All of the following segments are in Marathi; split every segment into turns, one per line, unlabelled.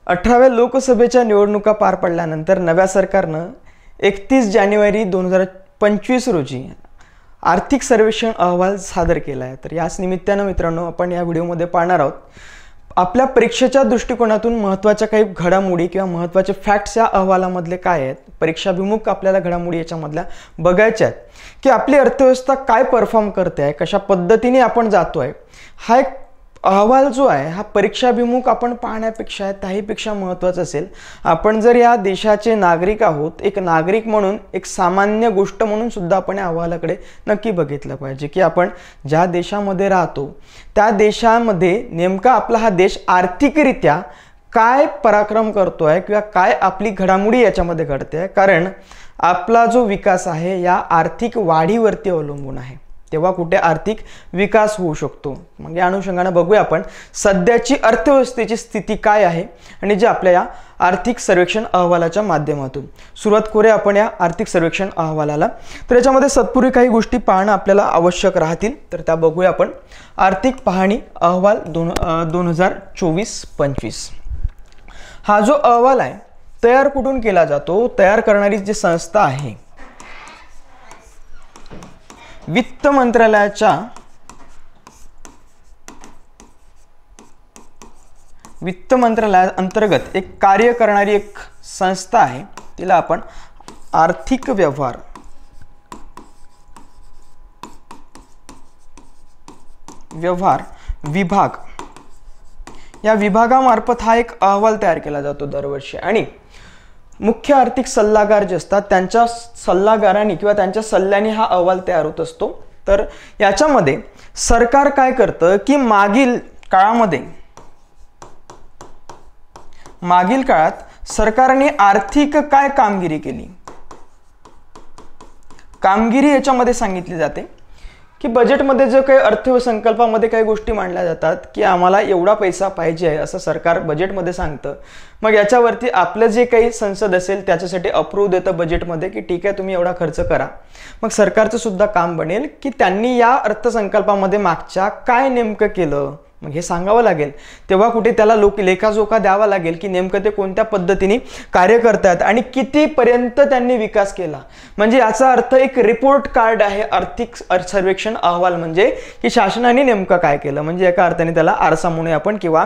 18व्या लोकसभेच्या निवडणुका पार पडल्यानंतर नव्या सरकारनं 31 जानेवारी 2025 रोजी आर्थिक सर्वेक्षण अहवाल सादर केला आहे। तर याच निमित्तानं मित्रांनो आपण या व्हिडिओमध्ये पाहणार आहोत आपल्या परीक्षेच्या दृष्टिकोनातून महत्त्वाच्या काही घडामोडी किंवा महत्त्वाचे फॅक्ट्स या अहवालामधले काय आहेत, परीक्षाभिमुख आपल्याला घडामोडी याच्यामधल्या बघायच्या आहेत की आपली अर्थव्यवस्था काय परफॉर्म करते आहे, कशा पद्धतीने आपण जातोय। हा एक अहवाल जो आहे हा परीक्षाभिमुख आपण पाहण्यापेक्षा त्याहीपेक्षा महत्त्वाचा असेल। आपण जर या देशाचे नागरिक आहोत, एक नागरिक म्हणून एक सामान्य गोष्ट म्हणून सुद्धा आपण या अहवालाकडे नक्की बघितलं पाहिजे की आपण ज्या देशामध्ये राहतो त्या देशामध्ये नेमका आपला हा देश आर्थिकरित्या काय पराक्रम करतोय किंवा काय आपली घडामोडी याच्यामध्ये घडते। कारण आपला जो विकास आहे या आर्थिक वाढीवरती अवलंबून आहे, तेव्हा कुठे आर्थिक विकास होऊ शकतो। मग या अनुषंगाने बघूया आपण सध्याची अर्थव्यवस्थेची स्थिती काय आहे आणि जे आपल्या या आर्थिक सर्वेक्षण अहवालाच्या माध्यमातून सुरुवात करूया आपण या आर्थिक सर्वेक्षण अहवालाला। तर याच्यामध्ये तत्पूर्वी काही गोष्टी पाहणं आपल्याला आवश्यक राहतील, तर त्या बघूया आपण। आर्थिक पाहणी अहवाल 2024-25 हा जो अहवाल आहे तयार कुठून केला जातो, तयार करणारी जी संस्था आहे वित्त मंत्रालयाच्या अंतर्गत एक कार्य करणारी एक संस्था आहे, तिला आपण आर्थिक व्यवहार विभाग या विभागामार्फत हा एक अहवाल तयार केला जातो दरवर्षी। आणि मुख्य आर्थिक सल्लागार जे असतात त्यांच्या सल्लागारांनी किंवा त्यांच्या सल्ल्याने हा अहवाल तयार होत असतो। तर याच्यामध्ये सरकार काय करतं की मागील काळात सरकारने आर्थिक काय कामगिरी केली, कामगिरी याच्यामध्ये सांगितली जाते की बजेटमध्ये जो काही अर्थसंकल्पामध्ये काही गोष्टी मांडल्या जातात की आम्हाला एवढा पैसा पाहिजे आहे असं सरकार बजेटमध्ये सांगतं। मग याच्यावरती आपलं जे काही संसद असेल त्याच्यासाठी अप्रूव्ह देतं बजेटमध्ये की ठीक आहे तुम्ही एवढा खर्च करा। मग सरकारचं सुद्धा काम बनेल की त्यांनी या अर्थसंकल्पामध्ये मागच्या काय नेमकं केलं, मग हे सांगावं लागेल। तेव्हा कुठे त्याला लेखाजोखा द्यावा लागेल की नेमकं ते कोणत्या पद्धतीने कार्य करतात आणि कितीपर्यंत त्यांनी विकास केला। म्हणजे याचा अर्थ एक रिपोर्ट कार्ड आहे आर्थिक सर्वेक्षण अहवाल, म्हणजे की शासनाने नेमकं काय केलं, म्हणजे एका अर्थाने त्याला आरसा म्हणूया आपण किंवा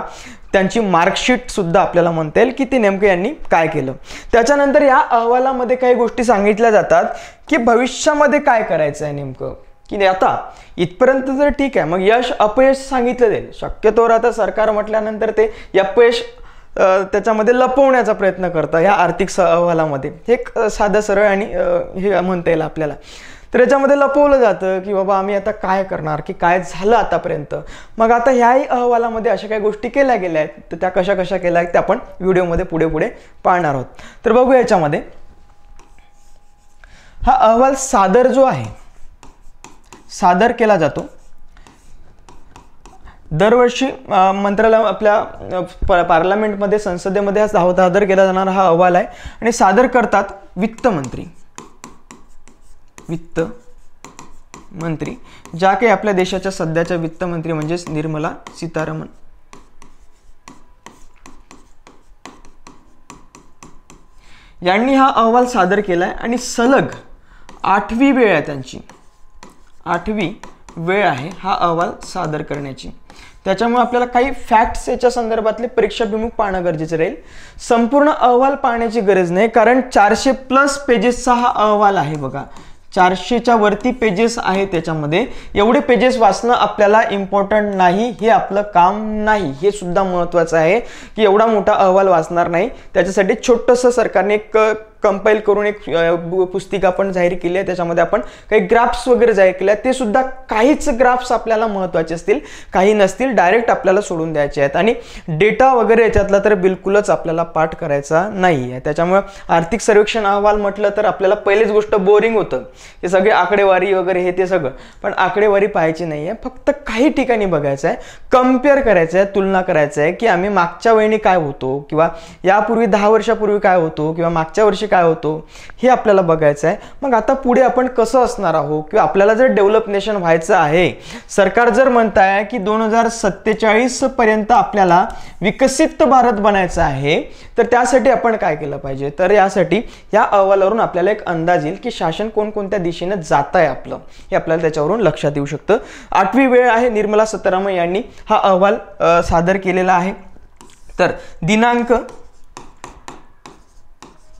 त्यांची मार्कशीट सुद्धा आपल्याला म्हणता येईल की ते नेमकं यांनी काय केलं। त्याच्यानंतर या अहवालामध्ये काही गोष्टी सांगितल्या जातात की भविष्यामध्ये काय करायचं आहे नेमकं, की आता इथपर्यंत तर ठीक आहे, मग यश अपयश सांगितलं जाईल। शक्यतोवर आता सरकार म्हटल्यानंतर ते अपयश त्याच्यामध्ये लपवण्याचा प्रयत्न करतं या आर्थिक अहवालामध्ये। हे एक साधं सरळ आणि हे म्हणता येईल आपल्याला। तर याच्यामध्ये लपवलं जातं की बाबा आम्ही आता काय करणार, की काय झालं आतापर्यंत। मग आता ह्याही अहवालामध्ये अशा काही गोष्टी केल्या गेल्या आहेत, तर त्या कशा कशा केल्या आहेत त्या आपण व्हिडिओमध्ये पुढे पाहणार आहोत। तर बघूया याच्यामध्ये हा अहवाल सादर केला जातो दरवर्षी मंत्रालय आपल्या पार्लमेंटमध्ये संसदेमध्ये हा सादर केला जाणारा हा अहवाल आहे आणि सादर करतात वित्त मंत्री ज्या काही आपल्या देशाच्या सध्याच्या वित्त मंत्री म्हणजेच निर्मला सीतारामन। यांनी हा अहवाल सादर केलाय आणि सलग 8वी वेळ आहे त्यांची, 8वी वेळ आहे हा अहवाल सादर करण्याची। त्याच्यामुळे आपल्याला काही फॅक्ट्स याच्या संदर्भातले परीक्षाभिमुख पाहणं गरजेचं राहील। संपूर्ण अहवाल पाहण्याची गरज नाही कारण 400+ पेजेसचा हा अहवाल आहे बघा, 400च्या वरती पेजेस आहे त्याच्यामध्ये। एवढे पेजेस वाचणं आपल्याला इम्पॉर्टंट नाही, हे आपलं काम नाही, हे सुद्धा महत्त्वाचं आहे की एवढा मोठा अहवाल वाचणार नाही। त्याच्यासाठी छोटंसं सरकारने एक कंपाइल करून एक पुस्तिका पण जाहीर केली आहे, त्याच्यामध्ये आपण काही ग्राफ्स वगैरे जाहीर केले आहेत। ते सुद्धा काहीच ग्राफ्स आपल्याला महत्त्वाचे असतील, काही नसतील, डायरेक्ट आपल्याला सोडून द्यायचे आहेत। आणि डेटा वगैरे याच्यातला तर बिलकुलच आपल्याला पाठ करायचा नाही आहे। त्याच्यामुळे आर्थिक सर्वेक्षण अहवाल म्हटलं तर आपल्याला पहिलीच गोष्ट बोरिंग होतं, हे सगळे आकडेवारी वगैरे हे ते सगळं, पण आकडेवारी पाहायची नाही आहे, फक्त काही ठिकाणी बघायचं आहे, कम्पेअर करायचं आहे, तुलना करायचं आहे की आम्ही मागच्या वेळी काय होतो किंवा यापूर्वी 10 वर्षापूर्वी काय होतो किंवा मागच्या वर्षी काय काय होतो हे आपल्याला बघायचं आहे. मग आता पुढे आपण कसं असणार आहोत किंवा आपल्याला जर डेव्हलप नेशन व्हायचं आहे, सरकार जर म्हणत आहे की 2047 पर्यंत आपल्याला विकसित भारत बनायचं आहे, तर त्यासाठी आपण काय केलं पाहिजे. तर यासाठी या अहवालावरून आपल्याला एक अंदाज येईल की शासन कोणकोणत्या दिशेने जात आहे आपलं, हे आपल्याला त्याच्यावरून लक्षात येऊ शकतं. 8वी वेळ आहे, निर्मला सीतारामन यांनी हा अहवाल सादर केलेला आहे. तर दिनांक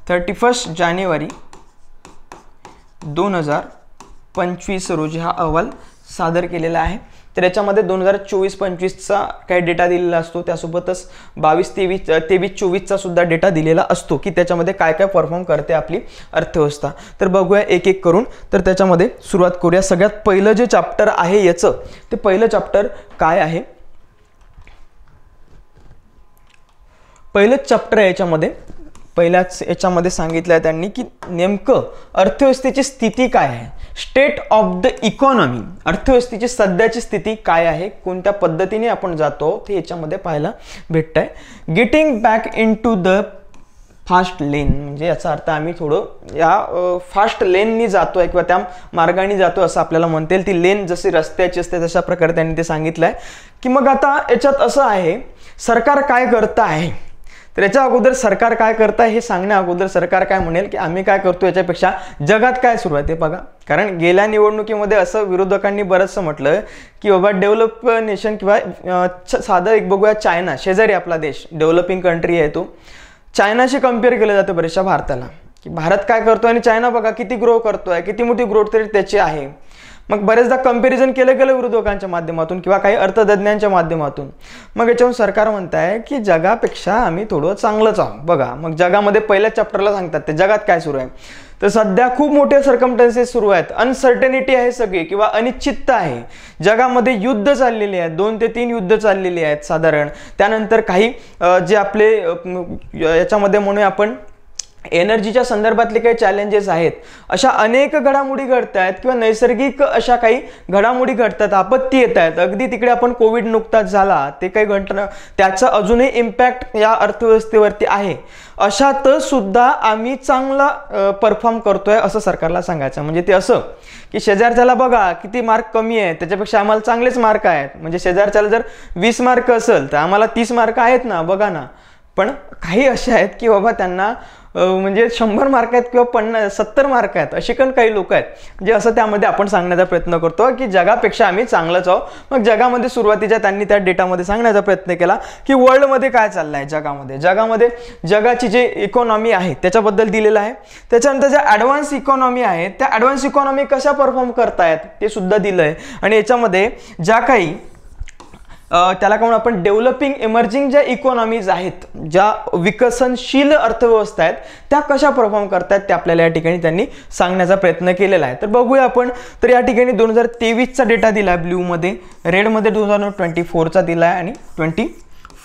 31 जानेवारी 2025 रोजी हा अहवाल सादर केलेला आहे. तर याच्यामध्ये 2024-25चा काही डेटा दिलेला असतो, त्यासोबतच 22-23-24चा सुद्धा डेटा दिलेला असतो की त्याच्यामध्ये काय काय परफॉर्म करते आपली अर्थव्यवस्था. तर बघूया एक एक करून. तर त्याच्यामध्ये सुरुवात करूया. सगळ्यात पहिलं जे चॅप्टर आहे याचं, ते पहिलं चॅप्टर काय आहे. पहिलं चॅप्टर आहे याच्यामध्ये, पहिल्याच याच्यामध्ये सांगितलं आहे त्यांनी की नेमकं अर्थव्यवस्थेची स्थिती काय आहे, स्टेट ऑफ द इकॉनॉमी, अर्थव्यवस्थेची सध्याची स्थिती काय आहे, कोणत्या पद्धतीने आपण जातो ते याच्यामध्ये पाहायला भेटत आहे. Getting back into the fast lane, म्हणजे याचा अर्थ आम्ही थोडं या फास्ट लेननी जातोय किंवा त्या मार्गाने जातो असं आपल्याला म्हणता येईल. ती लेन जशी रस्त्याची असते तशा प्रकारे त्यांनी ते सांगितलं आहे. की मग आता याच्यात असं आहे, सरकार काय करतं आहे. तर याच्या अगोदर सरकार काय करत आहे हे सांगण्या अगोदर सरकार काय म्हणेल की आम्ही काय करतो याच्यापेक्षा जगात काय सुरू आहे ते बघा. कारण गेल्या निवडणुकीमध्ये असं विरोधकांनी बरंचसं म्हटलं की बाबा डेव्हलप नेशन किंवा साधं एक बघूया, चायना शेजारी आपला देश डेव्हलपिंग कंट्री आहे, तो चायनाशी कम्पेअर केलं जातं बरेचशा भारताला की भारत काय करतोय आणि चायना बघा किती ग्रो करतोय, किती मोठी ग्रोथ रेट त्याची आहे. मग बरेचदा कंपॅरिझन केलं गेलं विरोधकांच्या माध्यमातून किंवा काही अर्थतज्ञांच्या माध्यमातून. मग याच्यावरून सरकार म्हणत आहे की जगापेक्षा आम्ही थोडं चांगलंच आहोत. बघा मग जगामध्ये पहिल्या चॅप्टरला सांगतात ते जगात काय सुरू आहे. तर सध्या खूप मोठे सर्कमस्टन्सेस सुरू आहेत, अनसर्टेनिटी आहे सगळी किंवा अनिश्चितता आहे. जगामध्ये युद्ध चाललेली आहेत, 2 ते 3 युद्ध चाललेली आहेत साधारण. त्यानंतर काही जे आपले याच्यामध्ये म्हणूया आपण एनर्जीच्या संदर्भातले काही चॅलेंजेस आहेत, अशा अनेक घडामोडी घडत आहेत किंवा नैसर्गिक अशा काही घडामोडी घडतात, आपत्ती येत आहेत. अगदी तिकडे आपण कोविड नुकताच झाला, ते काही घटना त्याचा अजूनही इम्पॅक्ट या अर्थव्यवस्थेवरती आहे. अशातच सुद्धा आम्ही चांगला परफॉर्म करतोय असं सरकारला सांगायचं. म्हणजे ते असं की शेजारच्याला बघा किती मार्क कमी आहेत, त्याच्यापेक्षा आम्हाला चांगलेच मार्क आहेत. म्हणजे शेजारच्याला जर 20 मार्क असेल तर आम्हाला 30 मार्क आहेत ना, बघा ना. पण काही असे आहेत की बाबा त्यांना म्हणजे 100 मार्क आहेत किंवा 70 मार्क आहेत, असे पण काही लोक आहेत. म्हणजे असं त्यामध्ये आपण सांगण्याचा प्रयत्न करतो की जगापेक्षा आम्ही चांगलंच आहोत. मग जगामध्ये सुरुवातीच्या त्यांनी त्या डेटामध्ये सांगण्याचा प्रयत्न केला की वर्ल्डमध्ये काय चाललं आहे, जगामध्ये जगाची जे इकॉनॉमी आहे त्याच्याबद्दल दिलेलं आहे. त्याच्यानंतर ज्या ॲडव्हान्स इकॉनॉमी आहेत त्या ॲडव्हान्स इकॉनॉमी कशा परफॉर्म करतायत ते सुद्धा दिलं आहे. आणि याच्यामध्ये ज्या काही त्याला काय म्हणू आपण डेव्हलपिंग इमर्जिंग ज्या इकॉनॉमीज आहेत, ज्या विकसनशील अर्थव्यवस्था आहेत, त्या कशा परफॉर्म करतात ते आपल्याला या ठिकाणी त्यांनी सांगण्याचा प्रयत्न केलेला आहे. तर बघूया आपण. तर या ठिकाणी 2023चा डेटा दिला आहे ब्ल्यूमध्ये, रेडमध्ये 2024चा दिला आहे आणि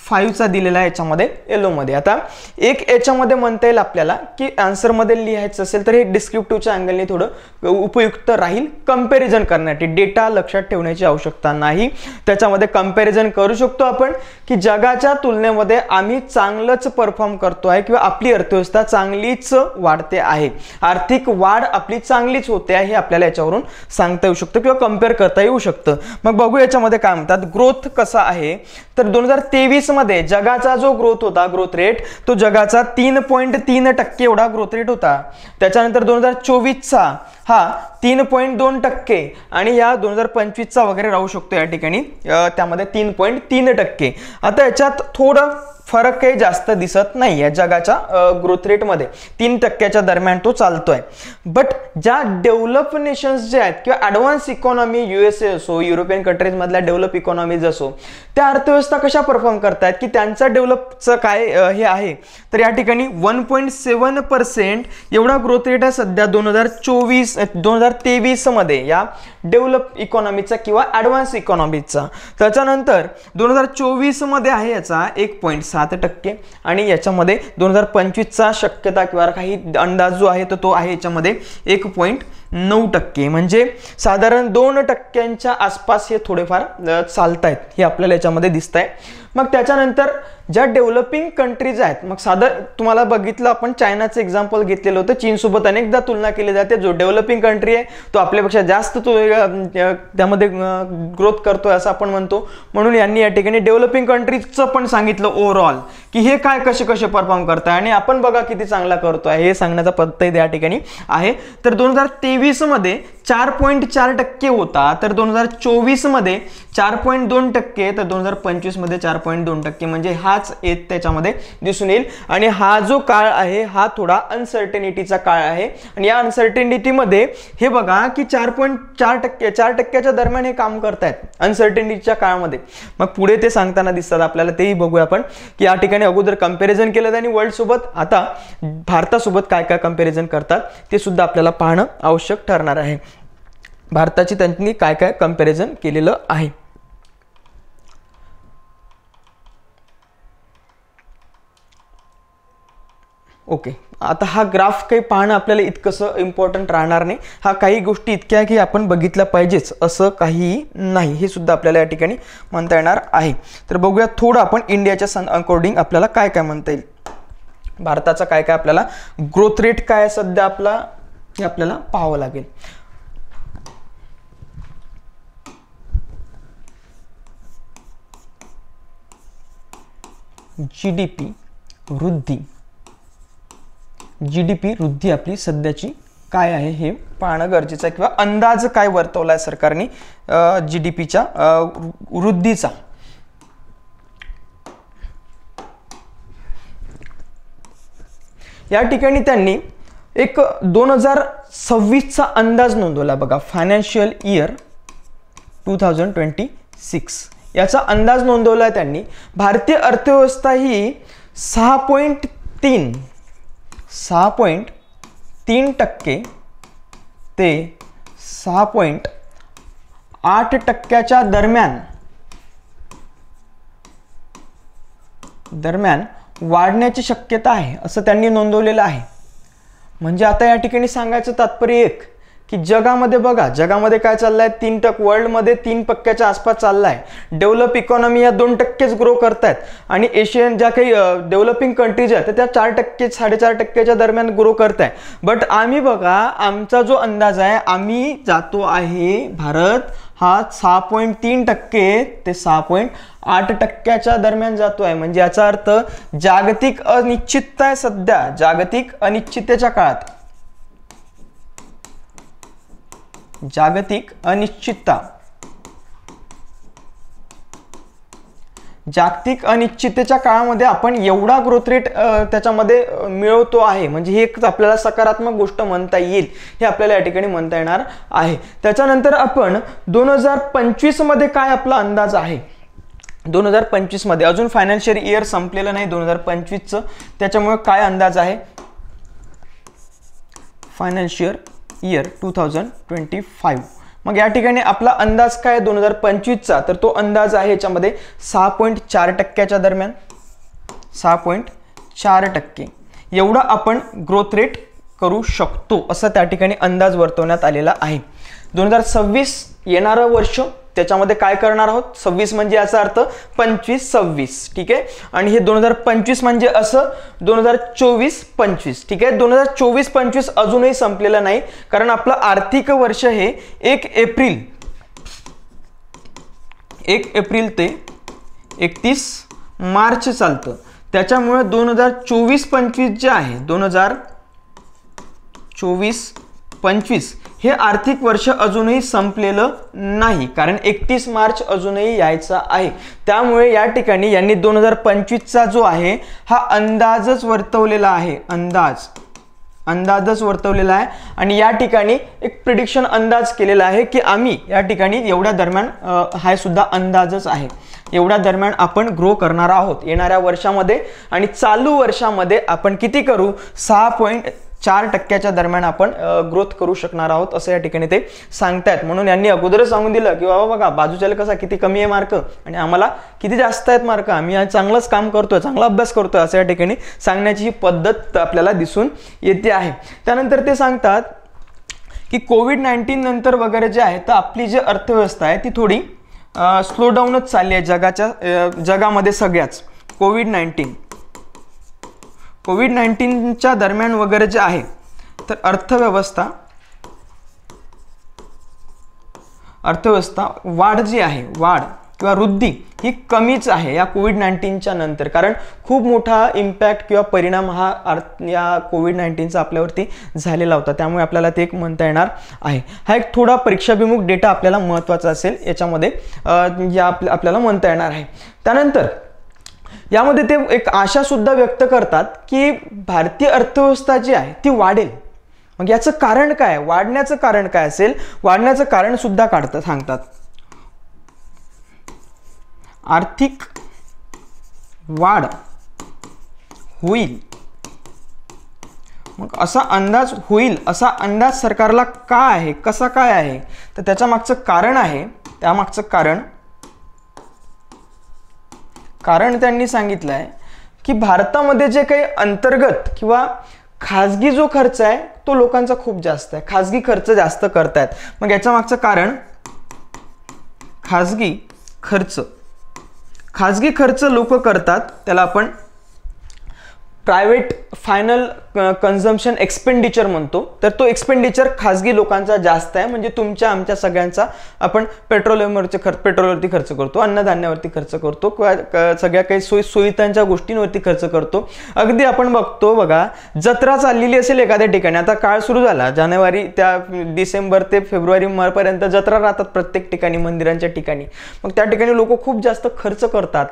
25चा दिलेला आहे याच्यामध्ये येलोमध्ये. आता एक याच्यामध्ये म्हणता येईल आपल्याला की आन्सरमध्ये लिहायचं असेल तर हे डिस्क्रिप्टिव्हच्या अँगलने थोडं उपयुक्त राहील कंपॅरिझन करण्यासाठी. डेटा लक्षात ठेवण्याची आवश्यकता नाही, त्याच्यामध्ये कंपॅरिझन करू शकतो आपण की जगाच्या तुलनेमध्ये आम्ही चांगलंच परफॉर्म करतो आहे किंवा आपली अर्थव्यवस्था चांगलीच वाढते आहे, आर्थिक वाढ आपली चांगलीच होते आहे, हे आपल्याला याच्यावरून सांगता येऊ शकतं किंवा कम्पेअर करता येऊ शकतं. मग बघू याच्यामध्ये काय म्हणतात, ग्रोथ कसा आहे. तर 2023 मध्ये जगाचा जो ग्रोथ होता, ग्रोथ रेट, तो जगाचा 3.3% एवढा ग्रोथ रेट होता. त्याच्यानंतर 2024चा हा 3.2% आणि या 2025चा वगैरे राहू शकतो या ठिकाणी त्यामध्ये 3.3%. आता याच्यात थोडं फरक काही जास्त दिसत नाही आहे जगाच्या ग्रोथ रेटमध्ये, 3% दरम्यान तो चालतोय. बट ज्या डेव्हलप नेशन्स जे आहेत किंवा ॲडव्हान्स इकॉनॉमी, USA असो, युरोपियन कंट्रीज मधल्या डेव्हलप इकॉनॉमीज असो, त्या अर्थव्यवस्था कशा परफॉर्म करतायत की त्यांचा डेव्हलपचं काय हे आहे. तर या ठिकाणी 1.7% एवढा ग्रोथ रेट आहे सध्या 2023 मध्ये या डेव्हलप इकॉनॉमीचा किंवा ॲडव्हान्स इकॉनॉमीचा. त्याच्यानंतर 2024 मध्ये आहे याचा 1.7% आणि याच्यामध्ये 2025चा शक्यता किंवा काही अंदाज जो आहे तो आहे याच्यामध्ये 1.9%. म्हणजे साधारण 2% आसपास हे थोडेफार चालत आहेत, हे आपल्याला याच्यामध्ये दिसत आहे. मग त्याच्यानंतर ज्या डेव्हलपिंग कंट्रीज आहेत, मग साधं तुम्हाला बघितलं आपण चायनाचं एक्झाम्पल घेतलेलं होतं, चीनसोबत अनेकदा तुलना केली जाते, जो डेव्हलपिंग कंट्री आहे तो आपल्यापेक्षा जास्त त्यामध्ये ग्रोथ करतोय असं आपण म्हणतो. म्हणून यांनी या ठिकाणी डेव्हलपिंग कंट्रीजचं पण सांगितलं ओव्हरऑल की हे काय कसे कसे परफॉर्म करताय आणि आपण बघा किती चांगला करतोय हे सांगण्याचा पद्धत या ठिकाणी आहे. तर 2023 मध्ये 4.4% होता, तर 2024 मध्ये 4.2%, तर 2025 मध्ये 4.2%, म्हणजे हाच त्याच्यामध्ये दिसून येईल. आणि हा जो काळ आहे हा थोडा अनसर्टेनिटीचा काळ आहे आणि या अनसर्टेनिटीमध्ये हे बघा की 4.4% दरम्यान हे काम करतायत अनसर्टेनिटीच्या काळामध्ये. मग पुढे ते सांगताना दिसतात आपल्याला, तेही बघूया आपण की या ठिकाणी अगोदर कंपॅरिझन केलं त्यांनी वर्ल्ड सोबत, आता भारतासोबत काय काय कंपॅरिझन करतात ते सुद्धा आपल्याला पाहणं आवश्यक ठरणार आहे. भारताची त्यांनी काय काय कंपॅरिझन केलेलं आहे. ओके, आता हा ग्राफ काही पाहणं आपल्याला इतकंसं इम्पॉर्टंट राहणार नाही. हा काही गोष्टी इतक्या की आपण बघितल्या पाहिजेच असं काही नाही, हे सुद्धा आपल्याला या ठिकाणी म्हणता येणार आहे. तर बघूया थोडं आपण इंडियाच्या अकॉर्डिंग आपल्याला काय काय म्हणता येईल. भारताचा काय काय आपल्याला ग्रोथ रेट काय सध्या हे आपल्याला पाहावं लागेल. जीडीपी वृद्धी आपली सध्याची काय आहे हे पाहणं गरजेचं आहे, किंवा अंदाज काय वर्तवलाय सरकारने जीडीपीच्या वृद्धीचा. या ठिकाणी त्यांनी एक 2026चा अंदाज नोंदवला बघा, फायनान्शियल इयर 2026 याचा अंदाज नोंदवला त्यांनी. भारतीय अर्थव्यवस्था ही 6.3% ते 6.8% दरम्यान वाढण्याची शक्यता आहे असं त्यांनी नोंदवलेलं आहे. म्हणजे आता या ठिकाणी सांगायचं तात्पर्य एक की जगामध्ये बघा, जगामध्ये काय चाललंय, 3% वर्ल्डमध्ये 3% आसपास चाललाय. डेव्हलप इकॉनॉमी या 2%च ग्रो करतायत आणि एशियन ज्या काही डेव्हलपिंग कंट्रीज आहेत त्या 4% 4.5% दरम्यान ग्रो करताय. बट आम्ही बघा, आमचा जो अंदाज आहे, आम्ही जातो आहे, भारत हा 6.3% ते 6.8% दरम्यान जातोय. म्हणजे याचा अर्थ जागतिक अनिश्चितता आहे सध्या, जागतिक अनिश्चिततेच्या काळात, जागतिक अनिश्चिततेच्या काळामध्ये आपण एवढा ग्रोथ रेट त्याच्यामध्ये मिळवतो आहे. म्हणजे ही एक आपल्याला सकारात्मक गोष्ट म्हणता येईल, हे आपल्याला या ठिकाणी म्हणता येणार आहे. त्याच्यानंतर आपण 2025 मध्ये काय आपला अंदाज आहे. 2025 मध्ये अजून फायनान्शियल इयर संपलेलं नाही 2025चं, त्याच्यामुळे काय अंदाज आहे फायनान्शियल इयर 2025. मग या ठिकाणी आपला अंदाज काय 2025चा, तर तो अंदाज आहे याच्यामध्ये 6.4% दरम्यान, 6.4% एवढा आपण ग्रोथ रेट करू शकतो असं त्या ठिकाणी अंदाज वर्तवण्यात आलेला आहे. 2026 येणारं वर्ष, त्याच्यामध्ये काय करणार आहोत, 26 म्हणजे याचा अर्थ 25-26, ठीक आहे. आणि हे 2025 म्हणजे असं 2024-25, ठीक आहे. 2024-25 अजूनही संपलेलं नाही, कारण आपलं आर्थिक वर्ष हे 1 एप्रिल ते 31 मार्च चालतं. त्याच्यामुळे 2024-25 जे आहे, 2024-25 हे आर्थिक वर्ष अजूनही संपलेलं नाही, कारण 31 मार्च अजूनही यायचा आहे. त्यामुळे या ठिकाणी यांनी 2025चा जो आहे हा अंदाजच वर्तवलेला आहे, अंदाजच वर्तवलेला आहे. आणि या ठिकाणी एक प्रिडिक्शन अंदाज केलेला आहे की आम्ही या ठिकाणी एवढ्या दरम्यान, हा सुद्धा अंदाजच आहे, एवढ्या दरम्यान आपण ग्रो करणार आहोत येणाऱ्या वर्षामध्ये. आणि चालू वर्षामध्ये आपण किती करू, 6.4% दरम्यान आपण ग्रोथ करू शकणार आहोत असं या ठिकाणी ते सांगतायत. म्हणून यांनी अगोदरच सांगून दिलं की बाबा बघा, बाजूच्याला कसा किती कमी आहे मार्क आणि आम्हाला किती जास्त आहेत मार्क, आम्ही चांगलंच काम करतोय, चांगला अभ्यास करतोय असं या ठिकाणी सांगण्याची ही पद्धत आपल्याला दिसून येते आहे. त्यानंतर ते सांगतात की कोविड-19 नंतर वगैरे जे आहे, तर आपली जी अर्थव्यवस्था आहे ती थोडी स्लो डाऊनच चालली आहे जगामध्ये सगळ्याच. कोविड 19च्या दरम्यान वगैरे जे आहे तर अर्थव्यवस्था वाढ जी आहे, वाढ किंवा वृद्धी ही कमीच आहे या कोविड 19च्या नंतर. कारण खूप मोठा इम्पॅक्ट किंवा परिणाम या कोविड 19चा आपल्यावरती झालेला होता. त्यामुळे आपल्याला ते एक म्हणता येणार आहे. हा एक थोडा परीक्षाभिमुख डेटा आपल्याला महत्त्वाचा असेल याच्यामध्ये आपल्याला म्हणता येणार आहे. त्यानंतर यामध्ये ते एक आशा सुद्धा व्यक्त करतात की भारतीय अर्थव्यवस्था जी आहे ती वाढेल. मग याचं कारण काय, वाढण्याचं कारण काय असेल? वाढण्याचं कारण सुद्धा सांगतात आर्थिक वाढ होईल. मग असा अंदाज होईल, असा अंदाज सरकारला का आहे, कसा काय आहे? तर त्याच्या मागचं कारण आहे, त्यामागचं कारण त्यांनी सांगितलं आहे की भारतामध्ये जे काही अंतर्गत किंवा खाजगी जो खर्च आहे तो लोकांचा खूप जास्त आहे. खाजगी खर्च जास्त करतायत. मग याच्या मागचं कारण खाजगी खर्च लोक करतात, त्याला आपण प्रायव्हेट फायनल कन्झम्पशन एक्सपेंडिचर म्हणतो. तर तो एक्सपेंडिचर खाजगी लोकांचा जास्त आहे. म्हणजे तुमच्या आमच्या सगळ्यांचा आपण पेट्रोलवरती खर्च करतो, अन्नधान्यावरती खर्च करतो किंवा सगळ्या काही सोयीसुविधांच्या गोष्टींवरती खर्च करतो. अगदी आपण बघतो बघा, जत्रा चाललेली असेल एखाद्या ठिकाणी, आता काळ सुरू झाला, जानेवारी त्या डिसेंबर ते फेब्रुवारी पर्यंत जत्रा राहतात प्रत्येक ठिकाणी, मंदिरांच्या ठिकाणी. मग त्या ठिकाणी लोक खूप जास्त खर्च करतात.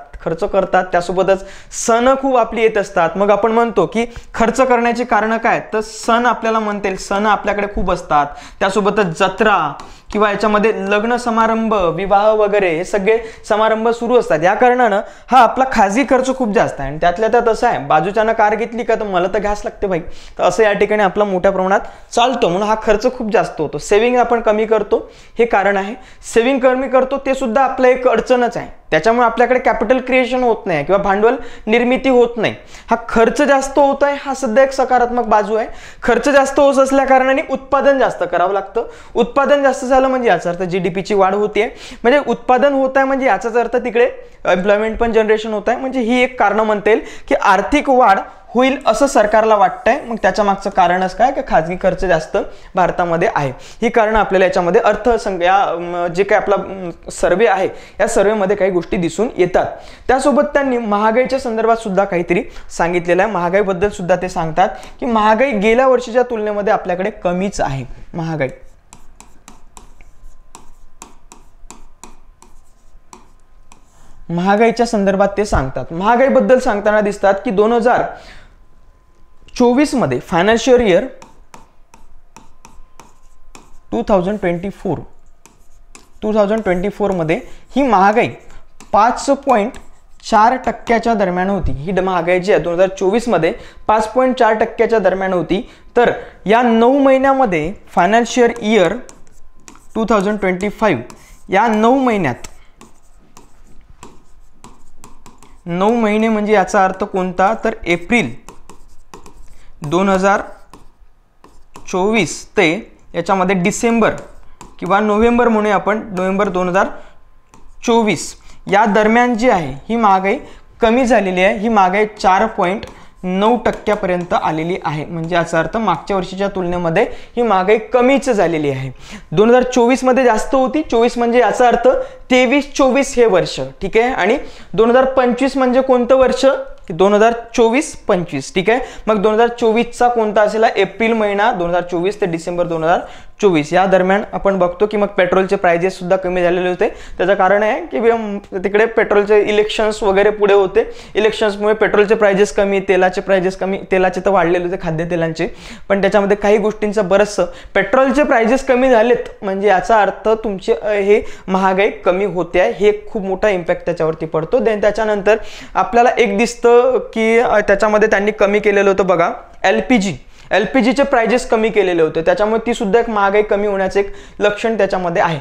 त्यासोबतच सण खूप आपली येत असतात. मग आपण म्हणतो की खर्च करण्याची कारण काय? तर सण आपल्याला म्हणता येईल, सण आपल्याकडे खूप असतात. त्यासोबतच जत्रा किंवा याच्यामध्ये लग्न समारंभ, विवाह वगैरे हे सगळे समारंभ सुरू असतात. या कारणानं हा आपला खाजगी खर्च खूप जास्त आहे. आणि त्यातल्या त्यात असं आहे, बाजूच्यानं कार घेतली का तर मला तर घ्यास लागते भाई, तर असं या ठिकाणी आपला मोठ्या प्रमाणात चालतो. म्हणून हा खर्च खूप जास्त होतो. सेव्हिंग आपण कमी करतो, हे कारण आहे. सेव्हिंग कमी करतो ते सुद्धा आपलं एक अडचणच आहे. त्याच्यामुळे आपल्याकडे कॅपिटल क्रिएशन होत नाही किंवा भांडवल निर्मिती होत नाही. हा खर्च जास्त होत आहे, हा सध्या एक सकारात्मक बाजू आहे. खर्च जास्त होत असल्या कारणाने उत्पादन जास्त करावं लागतं. उत्पादन जास्त झालं म्हणजे याचा अर्थ जीडीपीची वाढ होते. म्हणजे उत्पादन होत आहे म्हणजे याचाच अर्थ तिकडे एम्प्लॉयमेंट पण जनरेशन होत आहे. म्हणजे ही एक कारण म्हणता येईल की आर्थिक वाढ होईल असं सरकारला वाटतंय. मग त्याच्या मागचं कारणच काय की खाजगी खर्च जास्त भारतामध्ये आहे. ही कारण आपल्याला याच्यामध्ये जे काही आपला सर्वे आहे या सर्वेमध्ये काही गोष्टी दिसून येतात. त्यासोबत त्यांनी महागाईच्या संदर्भात सुद्धा काहीतरी सांगितलेलं आहे. महागाईबद्दल सुद्धा ते सांगतात की महागाई गेल्या वर्षीच्या तुलनेमध्ये आपल्याकडे कमीच आहे. महागाईच्या संदर्भात ते सांगतात. महागाईबद्दल सांगताना दिसतात की 2024 मध्ये फायनान्शियल इयर 2024 मध्ये ही महागाई 5.4% दरम्यान होती. ही महागाई जी आहे 2024 मध्ये 5.4% दरम्यान होती. तर या 9 महिन्यामध्ये फायनान्शियल इयर 2025 या 9 महिन्यात 9 महिने म्हणजे याचा अर्थ कोणता? तर एप्रिल 2024 ते याच्यामध्ये डिसेंबर किंवा नोव्हेंबर म्हणूया आपण, नोव्हेंबर 2024 या दरम्यान जी आहे ही महागाई कमी झालेली आहे. ही महागाई 4.9% पर्यंत आलेली आहे. म्हणजे याचा अर्थ मागच्या वर्षीच्या तुलनेमध्ये ही महागाई कमीच झालेली आहे. 2024 मध्ये जास्त होती. 24 म्हणजे याचा अर्थ 23-24 हे वर्ष, ठीक आहे. आणि 2025 म्हणजे कोणतं वर्ष? 2024-25, ठीक आहे. मग 2024चा कोणता असेल? एप्रिल महिना 2024 ते डिसेंबर 2024 या दरम्यान आपण बघतो की मग पेट्रोलचे प्राइजेस सुद्धा कमी झालेले होते. त्याचं कारण आहे की तिकडे पेट्रोलचे इलेक्शन्स वगैरे पुढे होते. इलेक्शन्समुळे पेट्रोलचे प्राइजेस कमी, तेलाचे प्राइजेस कमी, तेलाचे तर वाढलेले होते, खाद्यतेलांचे, पण त्याच्यामध्ये काही गोष्टींचं बरंचसं पेट्रोलचे प्राइजेस कमी झालेत म्हणजे याचा अर्थ तुमचे हे महागाई कमी होते आहे. हे खूप मोठा इम्पॅक्ट त्याच्यावरती पडतो. देन त्याच्यानंतर आपल्याला एक दिसतं की त्याच्यामध्ये त्यांनी कमी केलेलं होतं बघा, LPGचे प्राइजेस कमी केलेले होते, त्याच्यामुळे ती सुद्धा एक महागाई कमी होण्याचं एक लक्षण त्याच्यामध्ये आहे.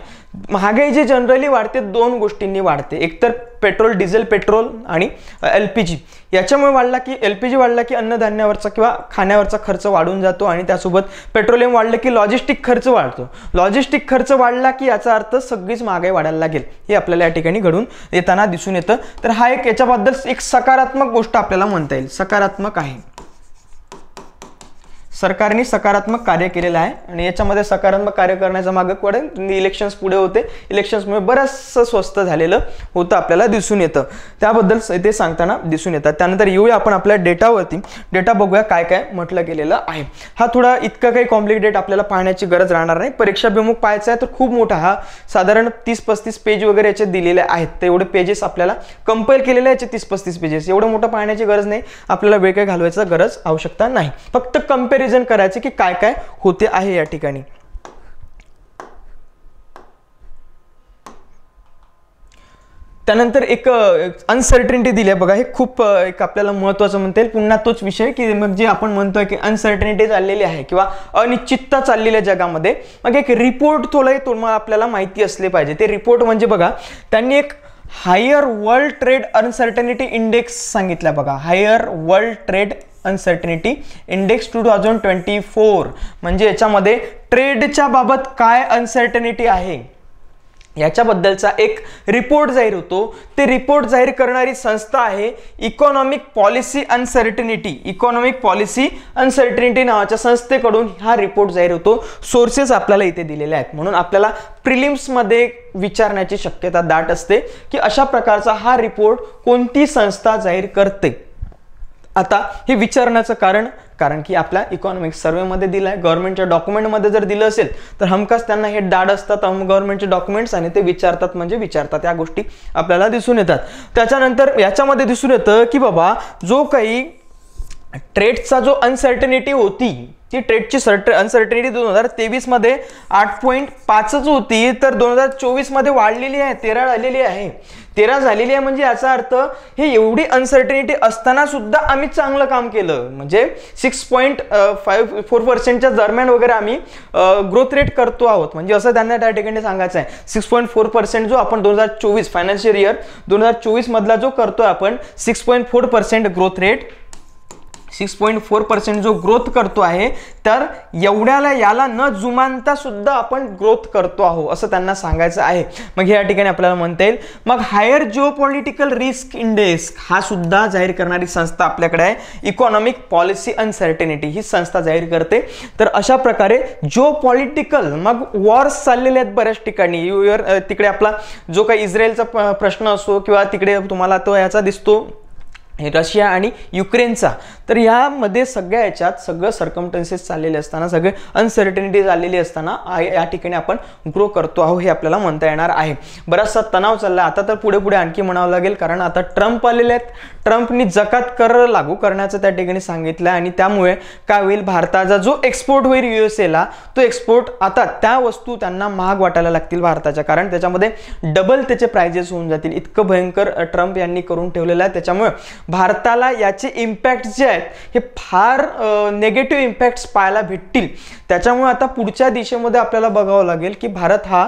महागाई जी जनरली वाढते दोन गोष्टींनी वाढते, एक तर पेट्रोल, डिझेल पेट्रोल आणि LPG याच्यामुळे वाढला की LPG वाढला की अन्नधान्यावरचा किंवा खाण्यावरचा खर्च वाढून जातो आणि त्यासोबत पेट्रोलियम वाढलं की लॉजिस्टिक खर्च वाढतो. लॉजिस्टिक खर्च वाढला की याचा अर्थ सगळीच महागाई वाढायला लागेल, हे आपल्याला या ठिकाणी घडून येताना दिसून येतं. तर हा एक याच्याबद्दल एक सकारात्मक गोष्ट आपल्याला म्हणता येईल, सकारात्मक आहे. सरकारने सकारात्मक कार्य केलेलं आहे आणि याच्यामध्ये सकारात्मक कार्य करण्याचा मागे पुढे इलेक्शन्स पुढे होते, इलेक्शन्समुळे बरंचसं स्वस्त झालेलं होतं आपल्याला दिसून येतं, त्याबद्दल ते सांगताना दिसून येतात. त्यानंतर येऊया आपण आपल्या डेटावरती. डेटा बघूया काय काय म्हटलं गेलेलं आहे. हा थोडा इतका काही कॉम्प्लिकेटेड आपल्याला पाहण्याची गरज राहणार नाही. परीक्षाभिमुख पाहायचा आहे तर खूप मोठा हा साधारण 30-35 पेज वगैरे याचे दिलेले आहेत, तर एवढे पेजेस आपल्याला कंपाईल केलेले याचे 30-35 पेजेस, एवढं मोठं पाहण्याची गरज नाही आपल्याला, वेळ काय घालवायचा गरज आवश्यकता नाही, फक्त कंपेरिझन करायचे की काय काय होते आहे या ठिकाणी. त्यानंतर एक अनसर्टनिटी दिली आहे बघा, हे खूप एक आपल्याला महत्त्वाचं म्हणता येईल. पुन्हा तोच विषय की मग जे आपण म्हणतोय की अनसर्टनिटी चाललेली आहे किंवा अनिश्चितता चाललेली आहे जगामध्ये, मग एक रिपोर्ट तुम्हाला आपल्याला माहिती असले पाहिजे. ते रिपोर्ट म्हणजे बघा त्यांनी एक higher world trade uncertainty index सांगितलं बघा, higher world trade uncertainty index 2024, म्हणजे याच्यामध्ये ट्रेडच्या बाबत काय अनसर्टनिटी आहे याच्याबद्दलचा एक रिपोर्ट जाहीर होतो. ते रिपोर्ट जाहीर करणारी संस्था आहे economic policy uncertainty. Economic policy uncertainty नावाच्या संस्थेकडून हा रिपोर्ट जाहीर होतो. सोर्सेस आपल्याला इथे दिलेले आहेत, म्हणून आपल्याला प्रिलिम्समध्ये विचारण्याची शक्यता दाट असते की अशा प्रकारचा हा रिपोर्ट कोणती संस्था जाहीर करते. आता हे विचारण्याचं कारण की आपल्या इकॉनॉमिक सर्वेमध्ये दिलं आहे, गव्हर्नमेंटच्या डॉक्युमेंटमध्ये जर दिलं असेल तर हमखास त्यांना हे डाड असतात गव्हर्नमेंटचे डॉक्युमेंट्स आणि ते विचारतात म्हणजे विचारतात, या गोष्टी आपल्याला दिसून येतात. त्याच्यानंतर याच्यामध्ये दिसून येतं की बाबा जो काही ट्रेडचा जो अनसर्टनिटी होती, ती ट्रेडची अनसर्टनिटी 2023 मध्ये 8.5 होती, तर 2024 मध्ये वाढलेली आहे, 13 झालेली आहे. 13 झालेली आहे म्हणजे याचा अर्थ हे एवढी अनसर्टनिटी असताना सुद्धा आम्ही चांगलं काम केलं, म्हणजे 6.54% दरम्यान वगैरे आम्ही ग्रोथ रेट करतो आहोत, म्हणजे असं त्यांना त्या ठिकाणी सांगायचं आहे. 6.4% जो आपण 2024 फायनान्शियल इयर 2024 मधला जो करतोय आपण 6.4% ग्रोथ रेट, 6.4% जो ग्रोथ करतो आहे, तर एवढ्याला याला न जुमानता सुद्धा आपण ग्रोथ करतो आहोत असं त्यांना सांगायचं आहे. मग या ठिकाणी आपल्याला म्हणता येईल. मग हायर जिओपॉलिटिकल रिस्क इंडेक्स हा सुद्धा जाहीर करणारी संस्था आपल्याकडे आहे, इकॉनॉमिक पॉलिसी अनसर्टनिटी ही संस्था जाहीर करते. तर अशा प्रकारे जिओपॉलिटिकल मग वॉर्स चाललेले आहेत बऱ्याच ठिकाणी, तिकडे आपला जो काही इस्रायलचा प्रश्न असो किंवा तिकडे तुम्हाला तो याचा दिसतो रशिया आणि युक्रेनचा, तर यामध्ये सगळ्या याच्यात सगळं सर्कमस्टन्सेस चाललेले असताना, सगळे अनसर्टनिटी चाललेली असताना या ठिकाणी आपण ग्रो करतो आहोत हे आपल्याला म्हणता येणार आहे. बराचसा तणाव चालला आता, तर पुढे पुढे आणखी म्हणावं लागेल, कारण आता ट्रम्प आलेले आहेत. ट्रम्पनी जकात कर लागू करण्याचं त्या ठिकाणी सांगितलं आणि त्यामुळे काय होईल, भारताचा जो एक्सपोर्ट होईल USA ला, तो एक्सपोर्ट आता त्या वस्तू त्यांना महाग वाटायला लागतील भारताच्या, कारण त्याच्यामध्ये डबल त्याचे प्राइजेस होऊन जातील. इतकं भयंकर ट्रम्प यांनी करून ठेवलेलं आहे. त्याच्यामुळे भारताला याचे इम्पॅक्ट जे आहेत हे फार नेगेटिव्ह इम्पॅक्ट्स पाहायला भेटतील. त्याच्यामुळे आता पुढच्या दिशेमध्ये आपल्याला बघावं लागेल की भारत हा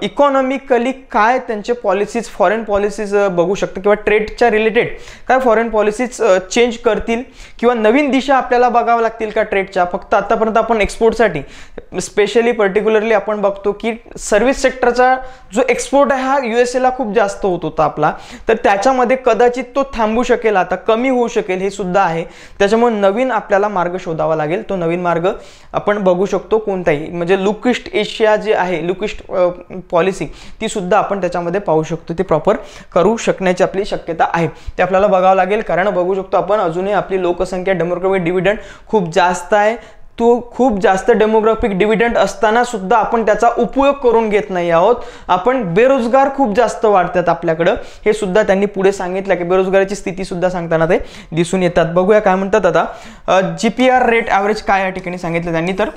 इकॉनॉमिकली काय त्यांचे पॉलिसीज, फॉरेन पॉलिसीज बघू शकतो किंवा ट्रेडच्या रिलेटेड काय फॉरेन पॉलिसीज चेंज करतील किंवा नवीन दिशा आपल्याला बघावं लागतील का ट्रेडच्या. फक्त आतापर्यंत आपण एक्सपोर्टसाठी स्पेशली पर्टिक्युलरली आपण बघतो की सर्व्हिस सेक्टरचा जो एक्सपोर्ट आहे हा USA ला खूप जास्त होत होता आपला, तर त्याच्यामध्ये कदाचित तो थांबू शकेल, आता कमी होऊ शकेल हे सुद्धा आहे. त्याच्यामुळे नवीन आपल्याला मार्ग शोधावा लागेल. तो नवीन मार्ग आपण बघू शकतो कोणताही, म्हणजे लुक ईस्ट एशिया जे आहे, लुक ईस्ट पॉलिसी ती सुद्धा आपण त्याच्यामध्ये पाहू शकतो, ते प्रॉपर करू शकण्याची आपली शक्यता आहे. ते आपल्याला बघावं लागेल, कारण बघू शकतो आपण अजूनही आपली लोकसंख्या डेमोग्राफिक डिव्हिडंड खूप जास्त आहे. तो खूप जास्त डेमोग्राफिक डिव्हिडंड असताना सुद्धा आपण त्याचा उपयोग करून घेत नाही आहोत. आपण बेरोजगार खूप जास्त वाढतात आपल्याकडं, हे सुद्धा त्यांनी पुढे सांगितलं की बेरोजगारीची स्थिती सुद्धा सांगताना ते दिसून येतात. बघूया काय म्हणतात आता. GPR रेट ॲव्हरेज काय या ठिकाणी सांगितलं त्यांनी, तर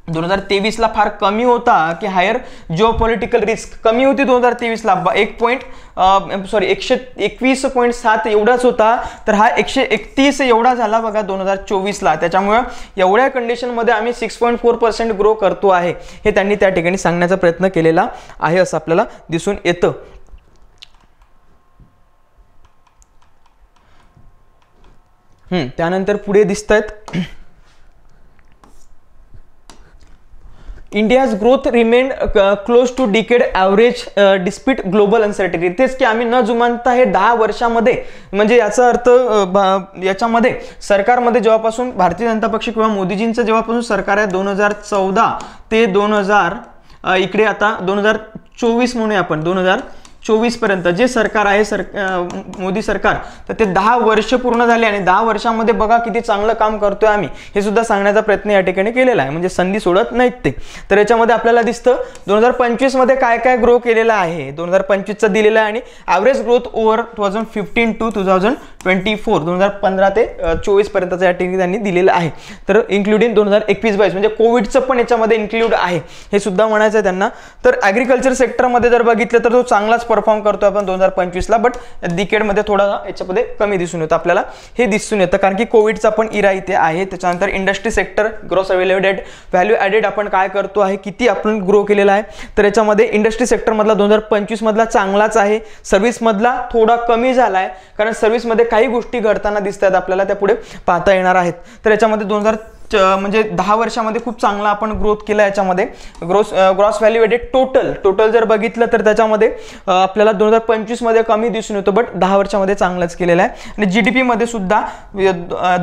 2023ला फार कमी होता की हायर जिओपॉलिटिकल रिस्क कमी होती 2023ला 121.7 एवढाच होता, तर हा 131 एवढा झाला बघा 2024ला. त्याच्यामुळे एवढ्या कंडिशनमध्ये आम्ही 6.4% ग्रो करतो आहे हे त्यांनी त्या ठिकाणी सांगण्याचा प्रयत्न केलेला आहे असं आपल्याला दिसून येतं. त्यानंतर पुढे दिसत आहेत India's growth remain close to decade average despite global uncertainty. तेच की आम्ही न जुमानता हे 10 वर्षामध्ये, म्हणजे याचा अर्थ याच्यामध्ये सरकारमध्ये जेव्हापासून भारतीय जनता पक्ष किंवा मोदीजींचं जेव्हापासून सरकार आहे 2014 ते 2000 इकडे आता 2024 म्हणूया आपण 2024 पर्यंत जे सरकार आहे मोदी सरकार, तर ते 10 वर्ष पूर्ण झाले आणि 10 वर्षामध्ये बघा किती चांगलं काम करतोय आम्ही हे सुद्धा सांगण्याचा प्रयत्न या ठिकाणी केलेला आहे. म्हणजे संधी सोडत नाहीत ते. तर याच्यामध्ये आपल्याला दिसतं 2025 मध्ये काय काय ग्रो केलेला आहे 2025चा दिलेला आहे आणि ॲव्हरेज ग्रोथ ओव्हर 2015 टू 2024 2015 ते 24 पर्यंतचा या ठिकाणी त्यांनी दिलेलं आहे. तर इन्क्लुडिंग 2021-22 म्हणजे कोविडचं पण याच्यामध्ये इन्क्लूड आहे हे सुद्धा म्हणायचं आहे त्यांना. तर ॲग्रिकल्चर सेक्टरमध्ये जर बघितलं तर तो चांगलाच परफॉर्म करतो आपण 2025ला, बट डिकेडमध्ये थोडा याच्यामध्ये कमी दिसून येतं आपल्याला हे दिसून येतं कारण की कोविडचा पण इरा इथे आहे. त्याच्यानंतर industry sector gross value added आपण काय करतो आहे किती आपण ग्रो केलेला आहे, तर याच्यामध्ये इंडस्ट्री सेक्टरमधला 2025 मधला चांगलाच आहे. सर्व्हिसमधला थोडा कमी झाला आहे कारण सर्व्हिसमध्ये काही गोष्टी घडताना दिसत आहेत आपल्याला, त्या पुढे पाहता येणार आहेत. तर याच्यामध्ये म्हणजे 10 वर्षामध्ये खूप चांगला आपण ग्रोथ केला. याच्यामध्ये ग्रॉस व्हॅल्यू ॲडेड टोटल जर बघितलं तर त्याच्यामध्ये आपल्याला 2025 मध्ये कमी दिसून येतो, बट 10 वर्षामध्ये चांगलंच केलेलं आहे. आणि जीडीपी मध्ये सुद्धा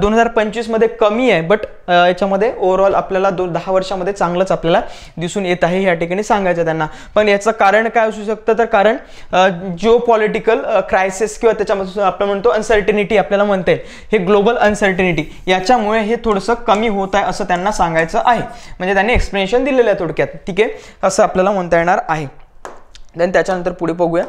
2025 मध्ये कमी आहे, बट याच्यामध्ये ओव्हरऑल आपल्याला 10 वर्षामध्ये चांगलंच आपल्याला दिसून येत आहे या ठिकाणी सांगायचं त्यांना. पण याचं कारण काय असू शकतं, तर कारण जिओपॉलिटिकल क्रायसिस किंवा त्याच्यामध्ये आपण म्हणतो अनसर्टिनिटी आपल्याला म्हणता येईल, हे ग्लोबल अनसर्टिनिटी याच्यामुळे हे थोडंसं कमी होत आहे असं त्यांना सांगायचं आहे. म्हणजे त्यांनी एक्सप्लेनेशन दिलेलं आहे थोडक्यात, ठीक आहे, असं आपल्याला म्हणता येणार आहे. देन त्याच्यानंतर पुढे बघूया.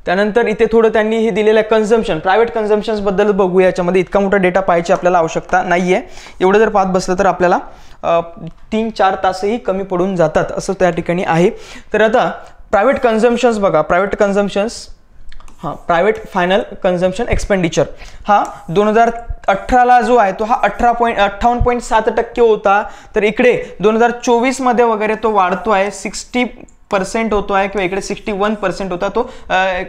त्यानंतर इथे थोडं त्यांनी हे दिलेलं आहे कन्झम्पशन, प्रायव्हेट कन्झम्पशन्स बद्दल बघूया. याच्यामध्ये इतका मोठा डेटा पाहायची आपल्याला आवश्यकता नाहीये. एवढं जर पाहत बसलं तर आपल्याला 3-4 तासही कमी पडून जातात असं त्या ठिकाणी आहे. तर आता प्रायव्हेट कन्झम्पशन्स बघा, private consumptions private final consumption expenditure हा 2018ला जो आहे तो हा 58.7% होता. तर इकडे 2024 मध्ये वगैरे तो वाढतो आहे, 60% होतो आहे किंवा इकडे 61% होता तो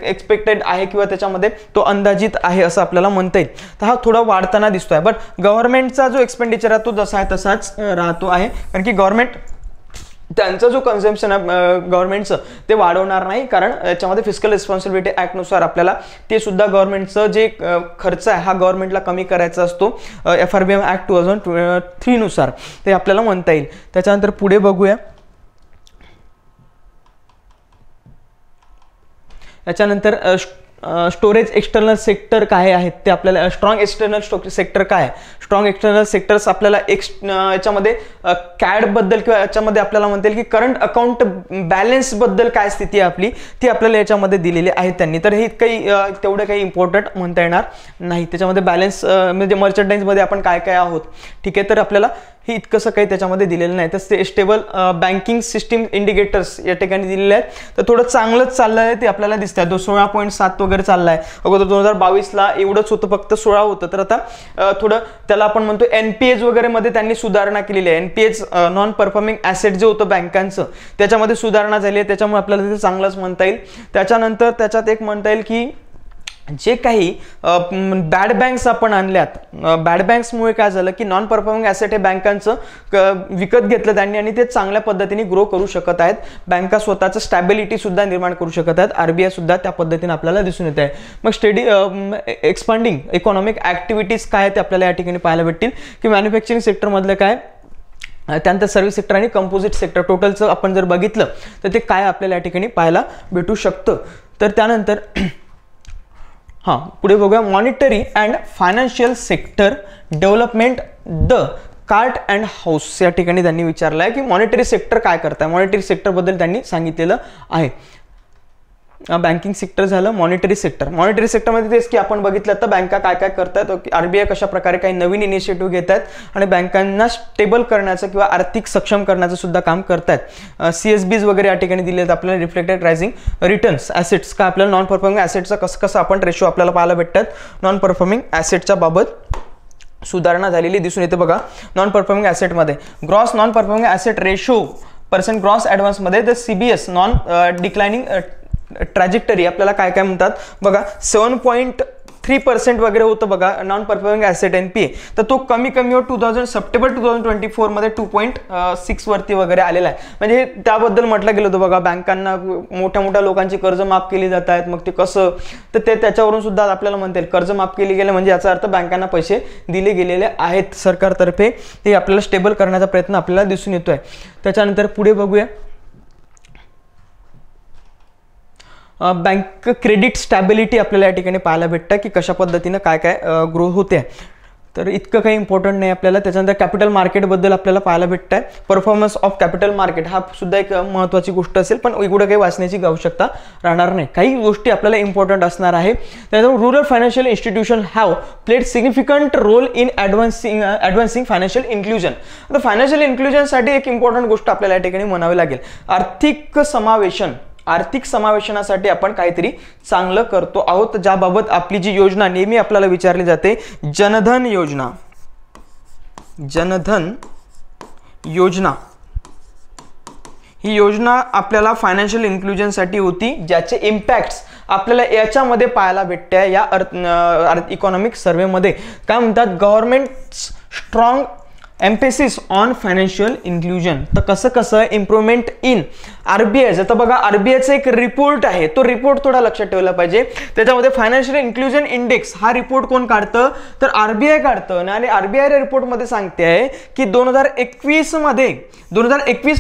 एक्सपेक्टेड आहे किंवा त्याच्यामध्ये तो अंदाजित आहे असं आपल्याला म्हणता येईल. तर हा थोडा वाढताना दिसतोय, बट गव्हर्नमेंटचा जो एक्सपेंडिचर आहे तो जसा आहे तसाच राहतो आहे कारण की गव्हर्नमेंट त्यांचा जो कन्झम्पशन आहे गव्हर्नमेंटचं ते वाढवणार नाही, कारण याच्यामध्ये फिस्कल रिस्पॉन्सिबिलिटी ॲक्टनुसार आपल्याला ते सुद्धा गव्हर्नमेंटचं जे खर्च आहे हा गव्हर्नमेंटला कमी करायचा असतो FRBM ॲक्ट 2003 नुसार, ते आपल्याला म्हणता येईल. त्याच्यानंतर पुढे बघूया. याच्यानंतर स्टोरेज एक्सटर्नल सेक्टर काय आहेत ते आपल्याला, स्ट्रॉंग एक्सटर्नल सेक्टर काय आहे, स्ट्रॉंग एक्सटर्नल सेक्टर्स आपल्याला याच्यामध्ये कॅड बद्दल किंवा याच्यामध्ये आपल्याला म्हणता येईल की करंट अकाउंट बॅलन्स बद्दल काय स्थिती आहे आपली ती आपल्याला याच्यामध्ये दिलेली आहे त्यांनी. तर हे काही तेवढं काही इम्पॉर्टंट म्हणता येणार नाही. त्याच्यामध्ये बॅलन्स म्हणजे मर्चंडाईजमध्ये आपण काय काय आहोत, ठीक आहे, तर आपल्याला हे इतकंसं काही त्याच्यामध्ये दिलेलं नाही. तर स्टेबल बँकिंग सिस्टीम इंडिकेटर्स या ठिकाणी दिलेले आहेत, तर थोडं चांगलंच चाललं आहे ते आपल्याला दिसत आहे. 16.7 वगैरे चालला आहे. अगोदर 2022ला एवढंच होतं, फक्त 16 होतं. तर आता थोडं त्याला आपण म्हणतो NPAs वगैरे मध्ये त्यांनी सुधारणा केलेली आहे. NPAs नॉन परफॉर्मिंग ॲसेट जे होतं बँकांचं त्याच्यामध्ये सुधारणा झाली आहे, त्याच्यामुळे आपल्याला ते चांगलंच म्हणता येईल. त्याच्यानंतर त्याच्यात एक म्हणता येईल की जे काही बॅड बँक्स आपण आणल्यात, बॅड बँक्समुळे काय झालं की नॉन परफॉर्मिंग ॲसेट हे बँकांचं विकत घेतलं त्यांनी आणि ते चांगल्या पद्धतीने ग्रो करू शकत आहेत. बँका स्वतःचं स्टॅबिलिटी सुद्धा निर्माण करू शकत आहेत. RBI सुद्धा त्या पद्धतीने आपल्याला दिसून येत आहे. मग एक्सपांडिंग इकॉनॉमिक ॲक्टिव्हिटीज काय ते आपल्याला या ठिकाणी पाहायला भेटतील की मॅन्युफॅक्चरिंग सेक्टरमधलं काय, त्यानंतर सर्व्हिस सेक्टर आणि कंपोजिट सेक्टर टोटलचं आपण जर बघितलं तर ते काय आपल्याला या ठिकाणी पाहायला भेटू शकतं. तर त्यानंतर पुढे बघूया. Monetary and financial sector development the cart and house या ठिकाणी त्यांनी विचारलं आहे की मॉनिटरी सेक्टर काय करत आहे. मॉनिटरी सेक्टरबद्दल त्यांनी सांगितलेलं आहे. बँकिंग सेक्टर झालं, मॉनिटरी सेक्टर. मॉनिटरी सेक्टरमध्ये तेच की आपण बघितलं तर बँका काय काय करतात, आरबीआय कशा प्रकारे काही नवीन इनिशिएटिव्ह घेत आहेत आणि बँकांना स्टेबल करण्याचं किंवा आर्थिक सक्षम करण्याचं सुद्धा काम करतात. CSBs वगैरे या ठिकाणी दिले आहेत आपल्याला, रिफ्लेक्टेड रायझिंग रिटर्न्स ॲसेट्स का आपल्याला नॉन परफॉर्मिंग ॲसेटचा कसं आपण रेशो आपल्याला पाहायला भेटतात. नॉन परफॉर्मिंग ॲसेटच्या बाबत सुधारणा झालेली दिसून येते बघा. नॉन परफॉर्मिंग ॲसेटमध्ये gross non performing asset ratio percent gross ॲडव्हान्समध्ये the CBS non declining trajectory आपल्याला काय काय म्हणतात बघा. 7.3% वगैरे होतं बघा नॉन परफॉर्मिंग ॲसेट NPA, तर तो कमी होत सप्टेंबर 2024 मध्ये 2.6 वरती वगैरे आलेला आहे. म्हणजे त्याबद्दल म्हटलं गेलं होतं बघा, बँकांना मोठ्या लोकांची कर्ज माफ केली जात आहेत. मग ते कसं, तर ते त्याच्यावरून सुद्धा आपल्याला म्हणता येईल कर्ज माफ केली गेले म्हणजे याचा अर्थ बँकांना पैसे दिले गेलेले आहेत सरकारतर्फे. ते आपल्याला स्टेबल करण्याचा प्रयत्न आपल्याला दिसून येतोय. त्याच्यानंतर पुढे बघूया, बँक क्रेडिट स्टॅबिलिटी आपल्याला या ठिकाणी पाहायला भेटतं की कशा पद्धतीनं काय काय ग्रो होते. तर इतकं काही इम्पॉर्टंट नाही आपल्याला. त्याच्यानंतर कॅपिटल मार्केटबद्दल आपल्याला पाहायला भेटतं आहे. परफॉर्मन्स ऑफ कॅपिटल मार्केट हा सुद्धा एक महत्त्वाची गोष्ट असेल, पण एवढं काही वाचण्याची आवश्यकता राहणार नाही. काही गोष्टी आपल्याला इम्पॉर्टंट असणार आहे. त्याच्यानंतर rural financial institution have played significant role in advancing financial inclusion. आता फायनान्शियल इन्क्लुजनसाठी एक इम्पॉर्टंट गोष्ट आपल्याला या ठिकाणी म्हणावी लागेल, आर्थिक समावेशनासाठी आपण काहीतरी चांगलं करतो आहोत, ज्याबाबत आपली जी योजना नेहमी आपल्याला विचारली जाते, जनधन योजना ही योजना आपल्याला फायनान्शियल इन्क्लुजनसाठी होती, ज्याचे इम्पॅक्ट्स आपल्याला याच्यामध्ये पाहायला भेटते. या इकॉनॉमिक सर्वेमध्ये काय म्हणतात, government strong emphasis on financial inclusion. तर कसं इम्प्रूव्हमेंट इन आरबीआय. आता बघा आरबीआयचा एक रिपोर्ट आहे, तो रिपोर्ट थोडा लक्षात ठेवला पाहिजे. त्याच्यामध्ये फायनान्शियल इन्क्लुजन इंडेक्स हा रिपोर्ट कोण काढतं, तर आरबीआय काढतं. आणि आरबीआय रिपोर्टमध्ये सांगते आहे की 2021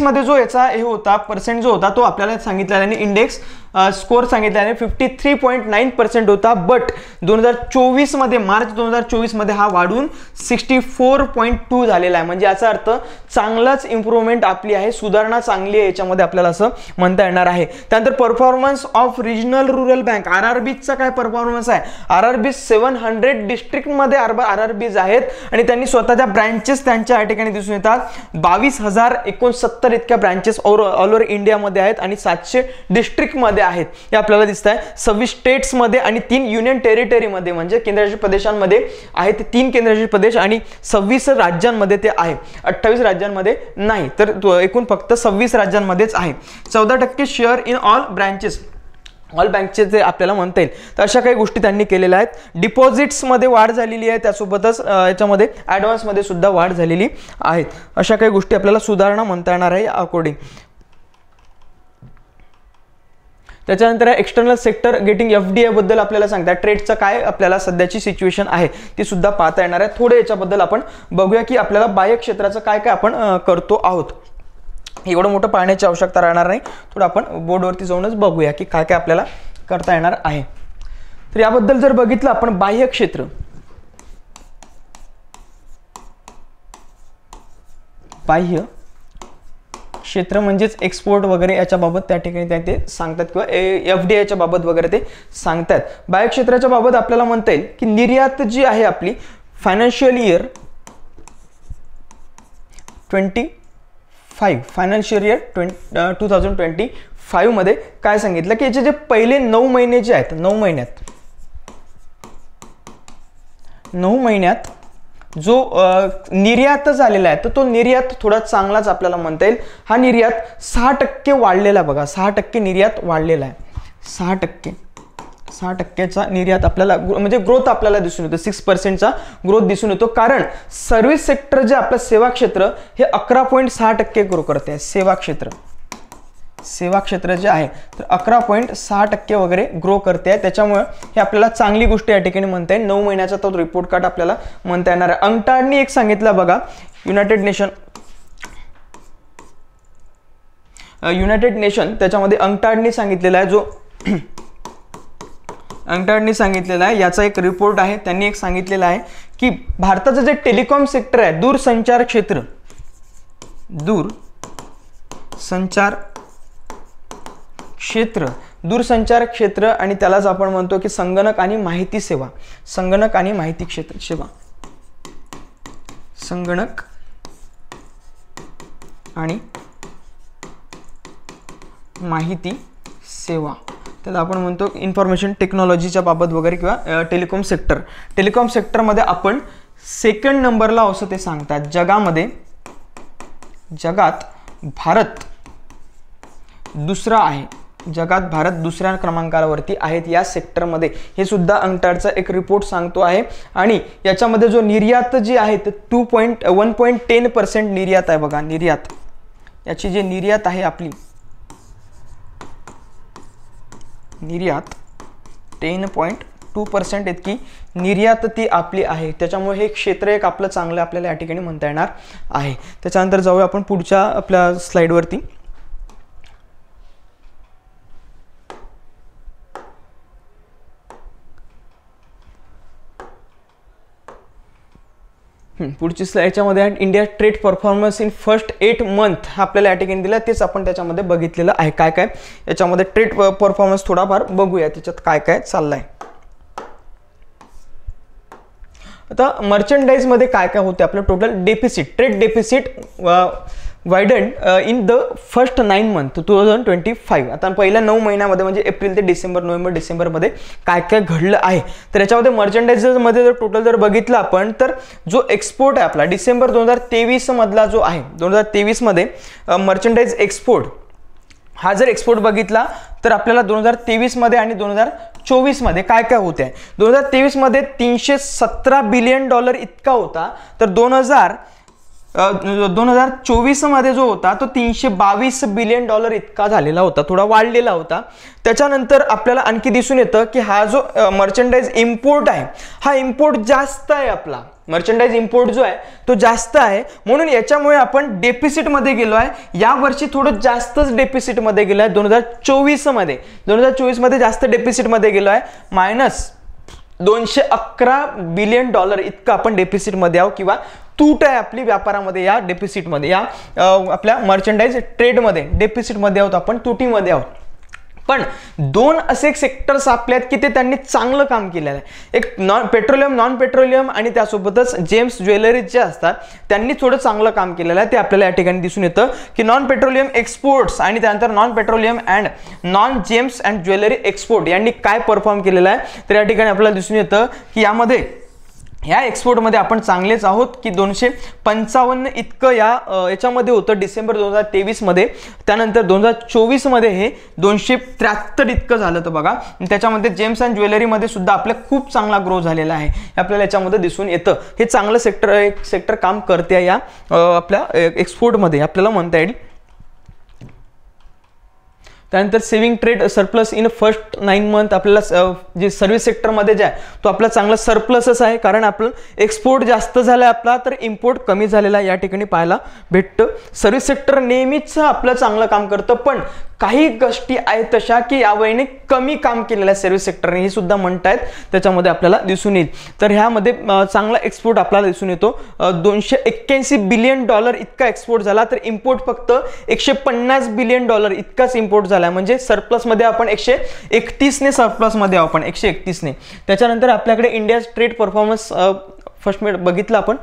मध्ये जो याचा हे होता पर्सेंट जो होता तो आपल्याला सांगितलेला इंडेक्स स्कोर सांगितल्याने 53.9% होता. बट 2024 मध्ये मार्च 2024 मध्ये हा वाढून 64.2 झालेला आहे. म्हणजे याचा अर्थ चांगलाच इम्प्रूव्हमेंट आपली आहे, सुधारणा चांगली आहे याच्यामध्ये आपल्याला असं म्हणता येणार आहे. त्यानंतर performance of regional rural bank आरआरबीचा काय परफॉर्मन्स आहे. आरआरबी 700 डिस्ट्रिक्टमध्ये आरआरबीज आहेत आणि त्यांनी स्वतःच्या ब्रँचेस त्यांच्या या ठिकाणी दिसून येतात. 22,069 इतक्या ब्रँचेस ऑल ओव्हर इंडियामध्ये आहेत आणि 700 डिस्ट्रिक्टमध्ये आहेत हे आपल्याला दिसत आहे. 26 स्टेट्समध्ये आणि 3 युनियन टेरिटरीमध्ये म्हणजे केंद्रशासित प्रदेशांमध्ये आहेत 3 केंद्रशासित प्रदेश आणि 26 राज्यांमध्ये ते आहे. 28 राज्यांमध्ये नाही, तर एकूण फक्त 26 राज्यांमध्येच आहे. 14% share in all branches all बँकचे जे आपल्याला म्हणता येईल. तर अशा काही गोष्टी त्यांनी केलेल्या आहेत. डिपॉझिट्समध्ये वाढ झालेली आहे, त्यासोबतच याच्यामध्ये ॲडव्हान्समध्ये सुद्धा वाढ झालेली आहेत. अशा काही गोष्टी आपल्याला सुधारणा म्हणता येणार आहे अकॉर्डिंग. त्याच्यानंतर एक्सटर्नल सेक्टर गेटिंग FDI बद्दल आपल्याला सांगतात. ट्रेडचं काय आपल्याला सध्याची सिच्युएशन आहे ती सुद्धा पाहता येणार आहे. थोडे याच्याबद्दल आपण बघूया की आपल्याला बाह्य क्षेत्राचं काय काय आपण करतो आहोत. एवढं मोठं पाहण्याची आवश्यकता राहणार नाही, थोडं आपण बोर्डवरती जाऊनच बघूया की काय काय आपल्याला करता येणार आहे. तर याबद्दल जर बघितलं आपण बाह्य क्षेत्र म्हणजेच एक्सपोर्ट वगैरे याच्या बाबत त्या ठिकाणी ते सांगतात किंवा FDIच्या बाबत वगैरे ते सांगतात. बाह्य क्षेत्राच्या बाबत आपल्याला म्हणता येईल की निर्यात जी आहे आपली फायनान्शियल इयर 2025 मध्ये काय सांगितलं की याचे जे पहिले 9 महिने जे आहेत 9 महिन्यात जो निर्यात झालेला आहे तर तो निर्यात थोडा चांगलाच आपल्याला म्हणता येईल. हा निर्यात 6% वाढलेला आहे बघा. 6% निर्यात वाढलेला आहे. 6%चा निर्यात आपल्याला म्हणजे ग्रोथ आपल्याला दिसून येतो. 6%चा ग्रोथ दिसून येतो. कारण सर्व्हिस सेक्टर जे आपलं सेवा क्षेत्र हे 11.6% ग्रो करते आहे. सेवा क्षेत्र जे आहे तर 11.6% वगैरे ग्रो करते आहे. त्याच्यामुळे हे आपल्याला चांगली गोष्ट या ठिकाणी म्हणता येईल. 9 महिन्याचा तो रिपोर्ट कार्ड आपल्याला म्हणता येणार आहे. अंगठाणी एक सांगितलं बघा. युनायटेड नेशन त्याच्यामध्ये अंगठाणी सांगितलेला आहे. जो अंगठाणी सांगितलेला आहे याचा एक रिपोर्ट आहे. त्यांनी एक सांगितलेला आहे की भारताचं जे टेलिकॉम सेक्टर आहे दूरसंचार क्षेत्र दूरसंचार क्षेत्र आणि त्यालाच आपण म्हणतो की संगणक आणि माहिती सेवा, संगणक आणि माहिती क्षेत्र सेवा, संगणक आणि माहिती सेवा, त्याला आपण म्हणतो इन्फॉर्मेशन टेक्नॉलॉजीच्या बाबत वगैरे किंवा टेलिकॉम सेक्टर. टेलिकॉम सेक्टरमध्ये आपण सेकंड नंबरला असं ते सांगतात. जगात भारत दुसरा आहे, जगात भारत दुसऱ्या क्रमांकावरती आहेत या सेक्टरमध्ये, हे सुद्धा अंगटाडचा एक रिपोर्ट सांगतो आहे. आणि याच्यामध्ये जो निर्यात जी आहे ते 1.10% निर्यात आहे बघा. निर्यात, याची जी निर्यात आहे आपली, निर्यात 10.2% इतकी निर्यात ती आपली आहे. त्याच्यामुळे हे क्षेत्र एक आपलं चांगलं आपल्याला या ठिकाणी म्हणता येणार आहे. त्याच्यानंतर जाऊया आपण पुढच्या आपल्या स्लाइडवरती. पुढची याच्यामध्ये India trade performance in first 8 month आपल्याला या ठिकाणी दिला, तेच आपण त्याच्यामध्ये बघितलेलं आहे. काय काय याच्यामध्ये ट्रेड परफॉर्मन्स थोडाफार बघूया त्याच्यात काय काय चाललंय. आता मर्चंडाइज मध्ये काय काय होते आपलं total deficit, trade deficit widen in the first 9 month 2025. आता पहिल्या 9 महिन्यामध्ये म्हणजे एप्रिल ते डिसेंबर, नोव्हेंबर डिसेंबरमध्ये काय काय घडलं आहे. तर याच्यामध्ये मर्चंडाइजमध्ये जर टोटल जर बघितलं आपण तर जो एक्सपोर्ट आहे आपला डिसेंबर 2023 मधला जो आहे, 2023 मध्ये मर्चंडाइज एक्सपोर्ट हा जर एक्सपोर्ट बघितला तर आपल्याला 2023 मध्ये आणि 2024 मध्ये काय काय होते. 2023 मध्ये $317 बिलियन इतका होता, तर 2024 मध्ये जो होता तो $322 बिलियन इतका झालेला होता, थोडा वाढलेला होता. त्याच्यानंतर आपल्याला आणखी दिसून येतं की हा जो मर्चंडाइज इम्पोर्ट आहे, हा इम्पोर्ट जास्त आहे. आपला मर्चंडाइज इम्पोर्ट जो आहे तो जास्त आहे, म्हणून याच्यामुळे आपण डेफिसिट मध्ये गेलो आहे. या वर्षी थोडं जास्तच डेफिसिट मध्ये गेलो आहे. 2024 मध्ये जास्त डेफिसिट मध्ये गेलो आहे, -$211 बिलियन इतका आपण डेफिसिट मध्ये आहोत किंवा तूट आहे आपली व्यापारामध्ये. या डेफिसिट मध्ये, या आपल्या मर्चंडाइज ट्रेड मध्ये डेफिसिट मध्ये आहोत आपण, तुटीमध्ये आहोत. पण दोन असे सेक्टर्स आपले आहेत की ते त्यांनी चांगलं काम केलेलं आहे. एक नॉन पेट्रोलियम आणि त्यासोबतच जेम्स ज्वेलरी जे असतात त्यांनी थोडं चांगलं काम केलेलं आहे. ते आपल्याला या ठिकाणी दिसून येतं की नॉन पेट्रोलियम एक्सपोर्ट्स आणि त्यानंतर non petroleum and non gems and jewellery export यांनी काय परफॉर्म केलेलं आहे. तर या ठिकाणी आपल्याला दिसून येतं की या एक्सपोर्टमध्ये आपण चांगलेच आहोत की 255 इतकं याच्यामध्ये होतं डिसेंबर 2023 मध्ये. त्यानंतर 2024 मध्ये हे 273 इतकं झालं तर बघा. त्याच्यामध्ये जेम्स अँड ज्वेलरीमध्ये सुद्धा आपल्या खूप चांगला ग्रो झालेला आहे, आपल्याला याच्यामध्ये दिसून येतं. हे चांगलं सेक्टर काम करते या आपल्या एक्सपोर्टमध्ये आपल्याला म्हणता येईल. त्यानंतर saving trade surplus in first 9 month आपल्याला जे सर्व्हिस सेक्टरमध्ये जे आहे तो आपला चांगला सरप्लसच आहे, कारण आपलं एक्सपोर्ट जास्त झाला आपला तर इम्पोर्ट कमी झालेला या ठिकाणी पाहायला भेटतं. सर्व्हिस सेक्टर नेहमीच आपलं चांगलं काम करतं, पण काही गोष्टी आहेत तशा की यावेळी कमी काम केलेलं आहे सर्व्हिस सेक्टरने, हे सुद्धा म्हणतायत त्याच्यामध्ये आपल्याला दिसून येईल. तर ह्यामध्ये चांगला एक्सपोर्ट आपल्याला दिसून येतो. $281 बिलियन इतका एक्सपोर्ट झाला, तर इम्पोर्ट फक्त $150 बिलियन इतकाच इम्पोर्ट झाला. म्हणजे सरप्लस मध्ये आपण 131 ने सरप्लस मध्ये आपण 131 ने. त्याच्यानंतर आपल्याकडे India trade performance first minute बघितलं आपण,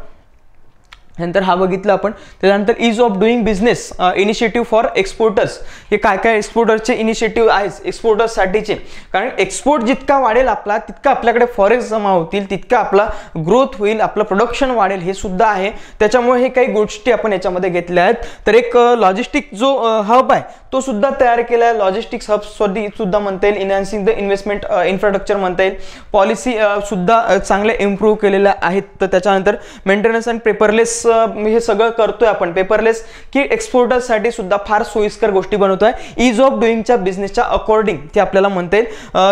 नंतर हा बघितला आपण. त्यानंतर is of doing business initiative for exporters, हे काय काय एक्सपोर्टरचे इनिशिएटिव्ह आहेत एक्सपोर्टर्ससाठीचे. कारण एक्सपोर्ट जितका वाढेल आपला तितका आपल्याकडे फॉरेक्स जमा होतील, तितका आपला ग्रोथ होईल, आपलं प्रोडक्शन वाढेल, हे सुद्धा आहे. त्याच्यामुळे हे काही गोष्टी आपण याच्यामध्ये घेतल्या आहेत. तर एक लॉजिस्टिक जो हब आहे तो सुद्धा तयार केला आहे. लॉजिस्टिक्स हब सुद्धा म्हणता येईल. इन्हान्सिंग द इन्व्हेस्टमेंट इन्फ्रास्ट्रक्चर म्हणता येईल. पॉलिसी सुद्धा चांगले इम्प्रूव्ह केलेल्या आहेत. तर त्याच्यानंतर मेंटेनन्स अँड पेपरलेस हे सगळं करतोय आपण, पेपरलेस की एक्सपोर्टर्ससाठी सुद्धा फार सोयीस्कर गोष्टी बनवतोय. इज ऑफ डुईंगच्या बिझनेसच्या अकॉर्डिंग ते आपल्याला म्हणता येईल.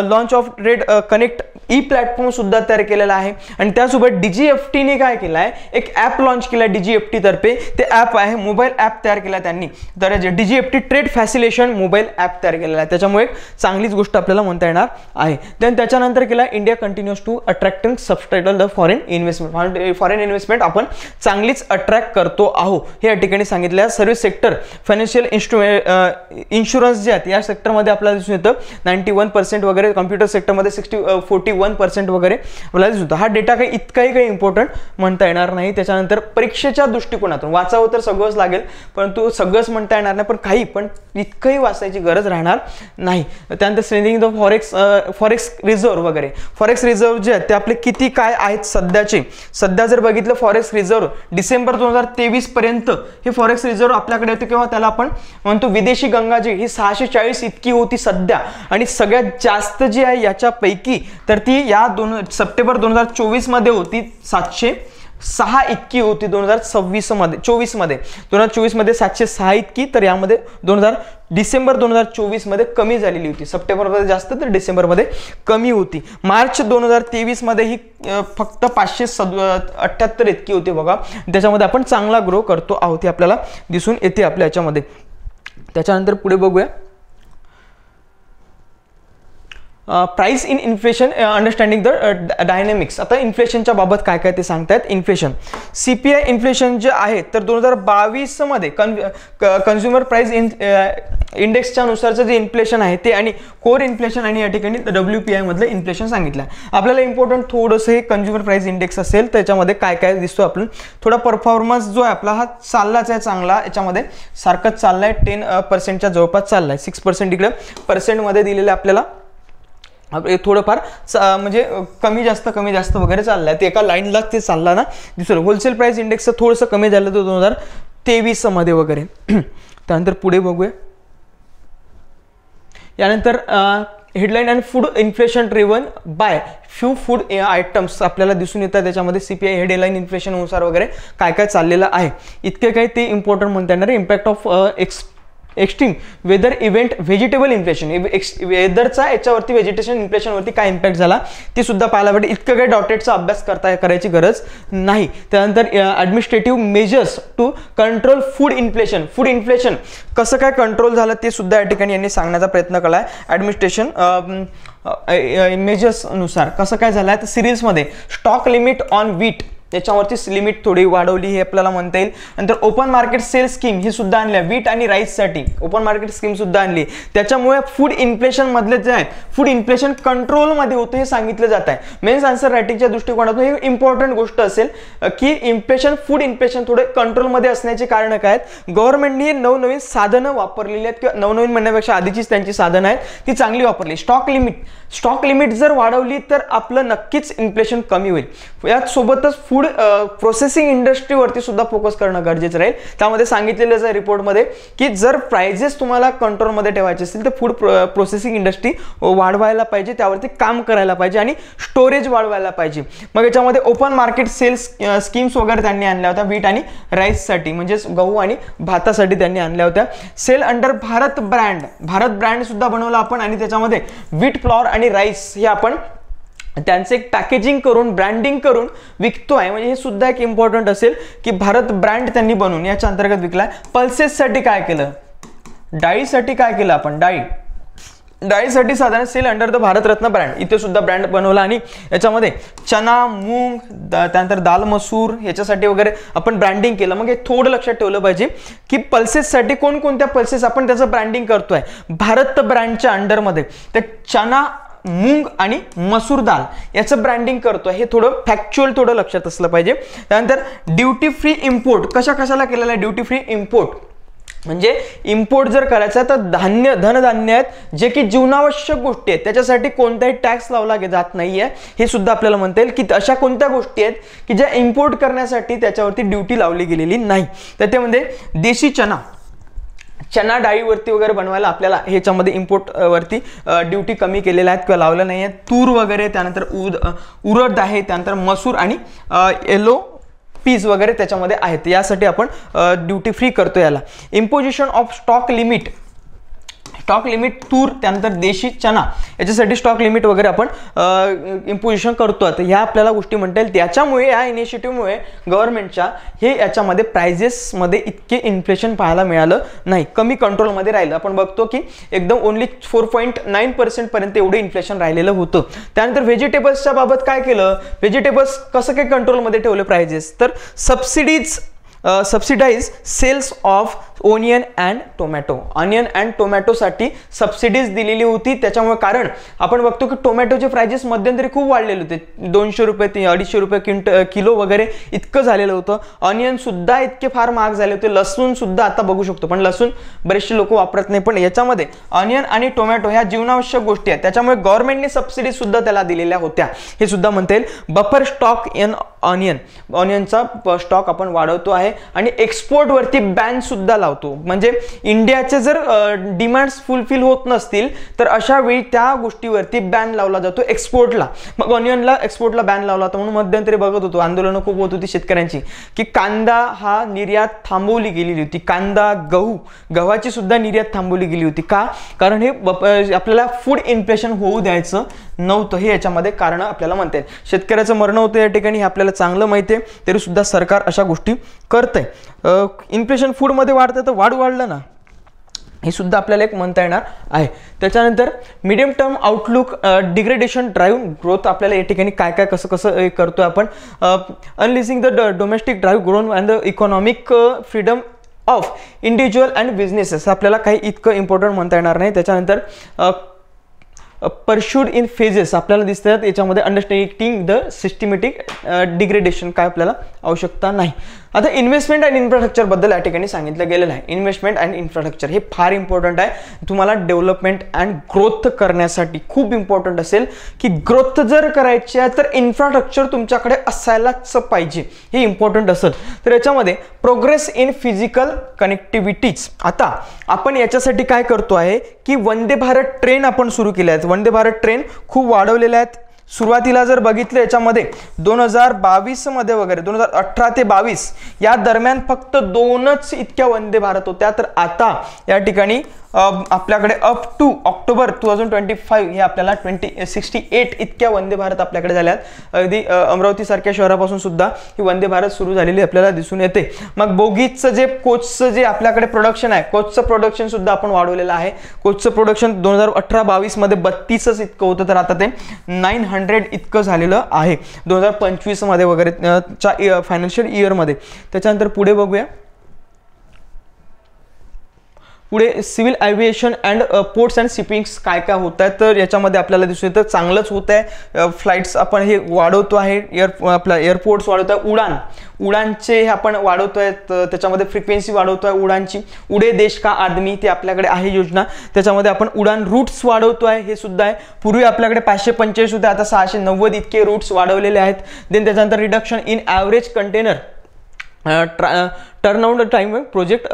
Launch of trade connect E platform सुद्धा तयार केलेला आहे. आणि त्यासोबत DGFTने काय केलं आहे, एक ॲप लॉन्च केला आहे DGFT तर्फे. ते ॲप आहे मोबाईल ॲप तयार केला त्यांनी. तर DGFT ट्रेड फॅसिलेशन मोबाईल ॲप तयार केलेला आहे. त्याच्यामुळे चांगलीच गोष्ट आपल्याला म्हणता येणार आहे. देन त्याच्यानंतर केला India continues to attract and subtitle the foreign investment. Foreign investment आपण चांगलीच नक्कीच अट्रॅक्ट करतो आहो हे या ठिकाणी सांगितलं आहे. सर्व्हिस सेक्टर, फायनान्शियल इन्शुरन्स जे आहेत या सेक्टरमध्ये आपल्याला दिसून येतं 91% वगैरे, कम्प्युटर सेक्टरमध्ये 41% वगैरे आपल्याला दिसून येतं. हा डेटा काही इतकाही काही इम्पॉर्टंट म्हणता येणार नाही. त्याच्यानंतर परीक्षेच्या दृष्टिकोनातून वाचावं तर सगळंच लागेल, परंतु सगळंच म्हणता येणार नाही, पण इतकंही वाचायची गरज राहणार नाही. त्यानंतर स्ट्रेंथनिंग द फॉरेक्स रिझर्व्ह वगैरे, फॉरेक्स रिझर्व्ह जे आहेत ते आपले किती काय आहेत सध्याचे. सध्या जर बघितलं फॉरेक्स रिझर्व्ह डिसेंबर 2023 पर्यंत हे फॉरेक्स रिझर्व्ह आपल्याकडे होते, किंवा त्याला आपण म्हणतो विदेशी गंगाजळी, ही 640 इतकी होती सध्या. आणि सगळ्यात जास्त जी आहे याच्यापैकी तर ती या सप्टेंबर 2024 मध्ये होती 706 इतकी होती. 2024 मध्ये 706 इतकी, तर यामध्ये डिसेंबर 2024 मध्ये कमी झालेली होती. सप्टेंबरमध्ये जास्त तर डिसेंबरमध्ये कमी होती. मार्च 2023 मध्ये ही फक्त 578 इतकी होती बघा. त्याच्यामध्ये आपण चांगला ग्रो करतो आहोत, आपल्याला दिसून येते आपल्या याच्यामध्ये. त्याच्यानंतर पुढे बघूया price in inflation understanding the dynamics. आता इन्फ्लेशनच्या बाबत काय काय ते सांगतायत. इन्फ्लेशन, CPI इन्फ्लेशन जे आहे तर 2022 मध्ये कन्झ्युमर प्राइस इंडेक्सच्या नुसारचं जे इन्फ्लेशन आहे ते, आणि कोर इन्फ्लेशन आणि या ठिकाणी WPI मधलं इन्फ्लेशन सांगितलं आहे. आपल्याला इम्पॉर्टंट थोडंसं हे कन्झ्युमर प्राइस इंडेक्स असेल त्याच्यामध्ये काय काय दिसतो आपण. थोडा परफॉर्मन्स जो आहे आपला हा चाललाच आहे चांगला, याच्यामध्ये सारखंच चाललाय. 10% जवळपास चाललाय. 6% इकडे पर्सेंटमध्ये दिलेलं आपल्याला थोडंफार म्हणजे कमी जास्त वगैरे चाललंय. ते एका लाईनला ते चालला ना दिसलं. होलसेल प्राइस इंडेक्सचं थोडंसं कमी झालं तर 2023 मध्ये वगैरे. त्यानंतर पुढे बघूया. यानंतर हेडलाईन आणि food inflation driven by few food items आपल्याला दिसून येतात. त्याच्यामध्ये CPI हेडलाईन इन्फ्लेशननुसार वगैरे काय काय चाललेलं आहे. इतके काही ते इम्पॉर्टंट म्हणता येणार. Impact of extreme weather event vegetable inflation, वेदरचा याच्यावरती व्हेजिटेशन इन्फ्लेशनवरती काय इम्पॅक्ट झाला ते सुद्धा पाहायला भेटेल. इतकं काही डॉटेडचा अभ्यास करायची गरज नाही. त्यानंतर administrative measures to control food inflation, food inflation कसं काय कंट्रोल झालं ते सुद्धा या ठिकाणी यांनी सांगण्याचा प्रयत्न केला आहे. ॲडमिनिस्ट्रेशन मेजर्सनुसार कसं काय झालं आहे तर सिरीजमध्ये स्टॉक लिमिट ऑन व्हीट याच्यावरती लिमिट थोडी वाढवली हे आपल्याला म्हणता येईल. नंतर ओपन मार्केट सेल स्कीम ही सुद्धा आणली, व्हीट आणि राईससाठी ओपन मार्केट स्कीम सुद्धा आणली. त्याच्यामुळे फूड इन्फ्लेशन मधले जे आहे फूड इन्फ्लेशन कंट्रोलमध्ये होतं हे सांगितलं जात आहे. मेन्स आन्सर रायटिंगच्या दृष्टिकोनातून ही इम्पॉर्टंट गोष्ट असेल की फूड इन्फ्लेशन थोडे कंट्रोलमध्ये असण्याचे कारण काय आहेत. गव्हर्नमेंटने नवनवीन साधनं वापरलेली आहेत, किंवा नवनवीन म्हणण्यापेक्षा आधीचीच त्यांची साधनं आहेत ती चांगली वापरली. स्टॉक लिमिट जर वाढवली तर आपलं नक्कीच इन्फ्लेशन कमी होईल. यासोबतच फूड प्रोसेसिंग इंडस्ट्रीवरती सुद्धा फोकस करणं गरजेचं राहील. त्यामध्ये सांगितलेलं आहे रिपोर्टमध्ये की जर प्राइजेस तुम्हाला कंट्रोलमध्ये ठेवायचे असतील तर फूड प्रोसेसिंग इंडस्ट्री वाढवायला पाहिजे, त्यावरती काम करायला पाहिजे आणि स्टोरेज वाढवायला पाहिजे. मग याच्यामध्ये ओपन मार्केट सेल्स स्कीम्स वगैरे त्यांनी आणल्या होत्या व्हीट आणि राईससाठी, म्हणजेच गहू आणि भातासाठी त्यांनी आणल्या होत्या. सेल अंडर भारत ब्रँड सुद्धा बनवला आपण, आणि त्याच्यामध्ये व्हीट, फ्लॉर आणि राईस हे आपण त्यांचे एक पॅकेजिंग करून ब्रँडिंग करून विकतोय. म्हणजे हे सुद्धा एक इम्पॉर्टंट असेल की भारत ब्रँड त्यांनी बनवून याच्या अंतर्गत विकलाय. पल्सेससाठी काय केलं, डाळीसाठी काय केलं आपण, डाळीसाठी साधारण sale under the Bharat Ratna brand इथे सुद्धा ब्रँड बनवला. आणि याच्यामध्ये चना, मूग, त्यानंतर दाल, मसूर ह्याच्यासाठी वगैरे आपण ब्रँडिंग केलं. मग हे थोडं लक्षात ठेवलं पाहिजे की पल्सेससाठी कोणकोणत्या पल्सेस आपण त्याचं ब्रँडिंग करतोय भारत ब्रँडच्या अंडरमध्ये. तर चना, मूग आणि मसूर दाल याचं ब्रँडिंग करतो, हे थोडं फॅक्च्युअल थोडं लक्षात असलं पाहिजे. त्यानंतर ड्युटी फ्री इम्पोर्ट कशाला केलेला आहे. ड्युटी फ्री इम्पोर्ट म्हणजे इम्पोर्ट जर करायचा तर धनधान्य आहेत जे की जीवनावश्यक गोष्टी आहेत त्याच्यासाठी कोणताही टॅक्स लावला जात नाहीये. हे सुद्धा आपल्याला म्हणता येईल की अशा कोणत्या गोष्टी आहेत की ज्या इम्पोर्ट करण्यासाठी त्याच्यावरती ड्युटी लावली गेलेली नाही. तर त्यामध्ये देशी चना डाळीवरती वगैरे बनवायला आपल्याला ह्याच्यामध्ये इम्पोर्ट वरती ड्युटी कमी केलेल्या आहेत किंवा लावल्या नाही आहेत. तूर वगैरे, त्यानंतर उडद आहे, त्यानंतर मसूर आणि येलो पीस वगैरे त्याच्यामध्ये आहेत. यासाठी आपण ड्युटी फ्री करतो याला. Imposition of stock stock limit तूर, त्यानंतर देशी चना याच्यासाठी स्टॉक लिमिट वगैरे आपण इम्पोजिशन करतो. तर ह्या आपल्याला गोष्टी म्हणता येईल. त्याच्यामुळे या इनिशिएटिव्हमुळे गव्हर्नमेंटच्या हे याच्यामध्ये प्राइजेसमध्ये इतके इन्फ्लेशन पाहायला मिळालं नाही, कमी कंट्रोलमध्ये राहिलं. आपण बघतो की एकदम ओनली 4.9% पर्यंत एवढं इन्फ्लेशन राहिलेलं होतं. त्यानंतर व्हेजिटेबल्सच्या बाबत काय केलं, व्हेजिटेबल्स कसं काय कंट्रोलमध्ये ठेवलं प्राइजेस, तर subsidize sales of onion and tomato, onion and टोमॅटोसाठी सबसिडीज दिलेली होती. त्याच्यामुळे कारण आपण बघतो की टोमॅटोचे प्राइजेस मध्यंतरी खूप वाढलेले होते, 200 रुपये 250 रुपये किलो वगैरे इतकं झालेलं होतं. ऑनियन सुद्धा इतके फार महाग झाले होते. लसूण सुद्धा आता बघू शकतो, पण लसूण बरेचसे लोक वापरत नाही. पण याच्यामध्ये ऑनियन आणि टोमॅटो ह्या जीवनावश्यक गोष्टी आहेत, त्याच्यामुळे गव्हर्नमेंटने सबसिडी सुद्धा त्याला दिलेल्या होत्या. हे सुद्धा म्हणता येईल. बफर स्टॉक इन ऑनियनचा स्टॉक आपण वाढवतो आहे आणि एक्सपोर्ट वरती बॅन सुद्धा लावतो. म्हणजे इंडियाचे जर डिमांड्स फुलफिल होत नसतील तर अशा वेळी त्या गोष्टीवरती बॅन लावला जातो एक्सपोर्टला. मग ऑनियनला एक्सपोर्टला बॅन लावला होता. म्हणून मध्यंतरी बघत होतो आंदोलनं खूप होत होती शेतकऱ्यांची की कांदा हा निर्यात थांबवली गेलेली होती. कांदा, गव्हाची सुद्धा निर्यात थांबवली गेली होती. का? कारण हे आपल्याला फूड इन्फ्लेशन होऊ द्यायचं नव्हतं. हे याच्यामध्ये कारण आपल्याला म्हणता येईल. शेतकऱ्याचं मरण होतं या ठिकाणी, हे आपल्याला चांगलं माहिती आहे, तरी सुद्धा सरकार अशा गोष्टी करतंय. इन्फ्लेशन फूडमध्ये वाढतं तर वाढलं ना, हे सुद्धा आपल्याला एक म्हणता येणार आहे. त्याच्यानंतर medium term outlook, degradation drive growth, आपल्याला या ठिकाणी काय काय कसं करतोय आपण. Unleashing the domestic drive growth and the economic freedom of individual and businesses, आपल्याला काही इतकं इम्पॉर्टंट म्हणता येणार नाही. त्याच्यानंतर परश्यूड इन फेजेस आपल्याला दिसतात याच्यामध्ये. अंडरस्टँडिंग द सिस्टमॅटिक डिग्रेडेशन काय आपल्याला आवश्यकता नाही. आता इन्व्हेस्टमेंट अँड इन्फ्रास्ट्रक्चर बद्दल या ठिकाणी सांगितलं गेलेलं आहे. इन्व्हेस्टमेंट अँड इन्फ्रास्ट्रक्चर हे फार इम्पॉर्टंट आहे. तुम्हाला डेव्हलपमेंट अँड ग्रोथ करण्यासाठी खूप इम्पॉर्टंट असेल की ग्रोथ जर करायची आहे तर इन्फ्रास्ट्रक्चर तुमच्याकडे असायलाच पाहिजे, हे इम्पॉर्टंट असेल. तर याच्यामध्ये प्रोग्रेस इन फिजिकल कनेक्टिव्हिटीज. आता आपण याच्यासाठी काय करतो आहे की वंदे भारत ट्रेन आपण सुरू केल्या आहेत. वंदे भारत ट्रेन खूप वाढवलेल्या आहेत. सुरुवातीला जर बघितलं याच्यामध्ये 2022 मध्ये वगैरे 2018 ते 22 या दरम्यान फक्त 2च इतक्या वंदे भारत होत्या. तर आता या ठिकाणी आपल्याकडे अप टू ऑक्टोबर 2025 हे आपल्याला 68 इतक्या वंदे भारत आपल्याकडे झाल्यात. अगदी अमरावती सारख्या शहरापासून सुद्धा ही वंदे भारत सुरू झालेली आपल्याला दिसून येते. मग बोगीचं जे कोचचं जे आपल्याकडे प्रोडक्शन आहे, कोचचं प्रोडक्शन सुद्धा आपण वाढवलेलं आहे. कोचचं प्रोडक्शन 2018-22 मध्ये 32च इतकं होतं, तर आता ते 900 इतकं झालेलं आहे 2025 मध्ये वगैरे फायनान्शियल इयरमध्ये. त्याच्यानंतर पुढे बघूया. पुढे civil aviation and ports and shippings काय काय होत आहेत, तर याच्यामध्ये आपल्याला दिसून येतं चांगलंच होत आहे. फ्लाईट्स आपण हे वाढवतो आहे, आपला एअरपोर्ट्स वाढवतो आहे. उडानचे हे आपण वाढवतोय, त्याच्यामध्ये फ्रिक्वेन्सी वाढवतोय उडानची. उडे देश का आदमी ते आपल्याकडे आहे योजना, त्याच्यामध्ये आपण उडान रूट्स वाढवतोय, हे सुद्धा आहे. पूर्वी आपल्याकडे 545 होते, आता 690 इतके रूट्स वाढवलेले आहेत. देन त्याच्यानंतर reduction in average container turnout time project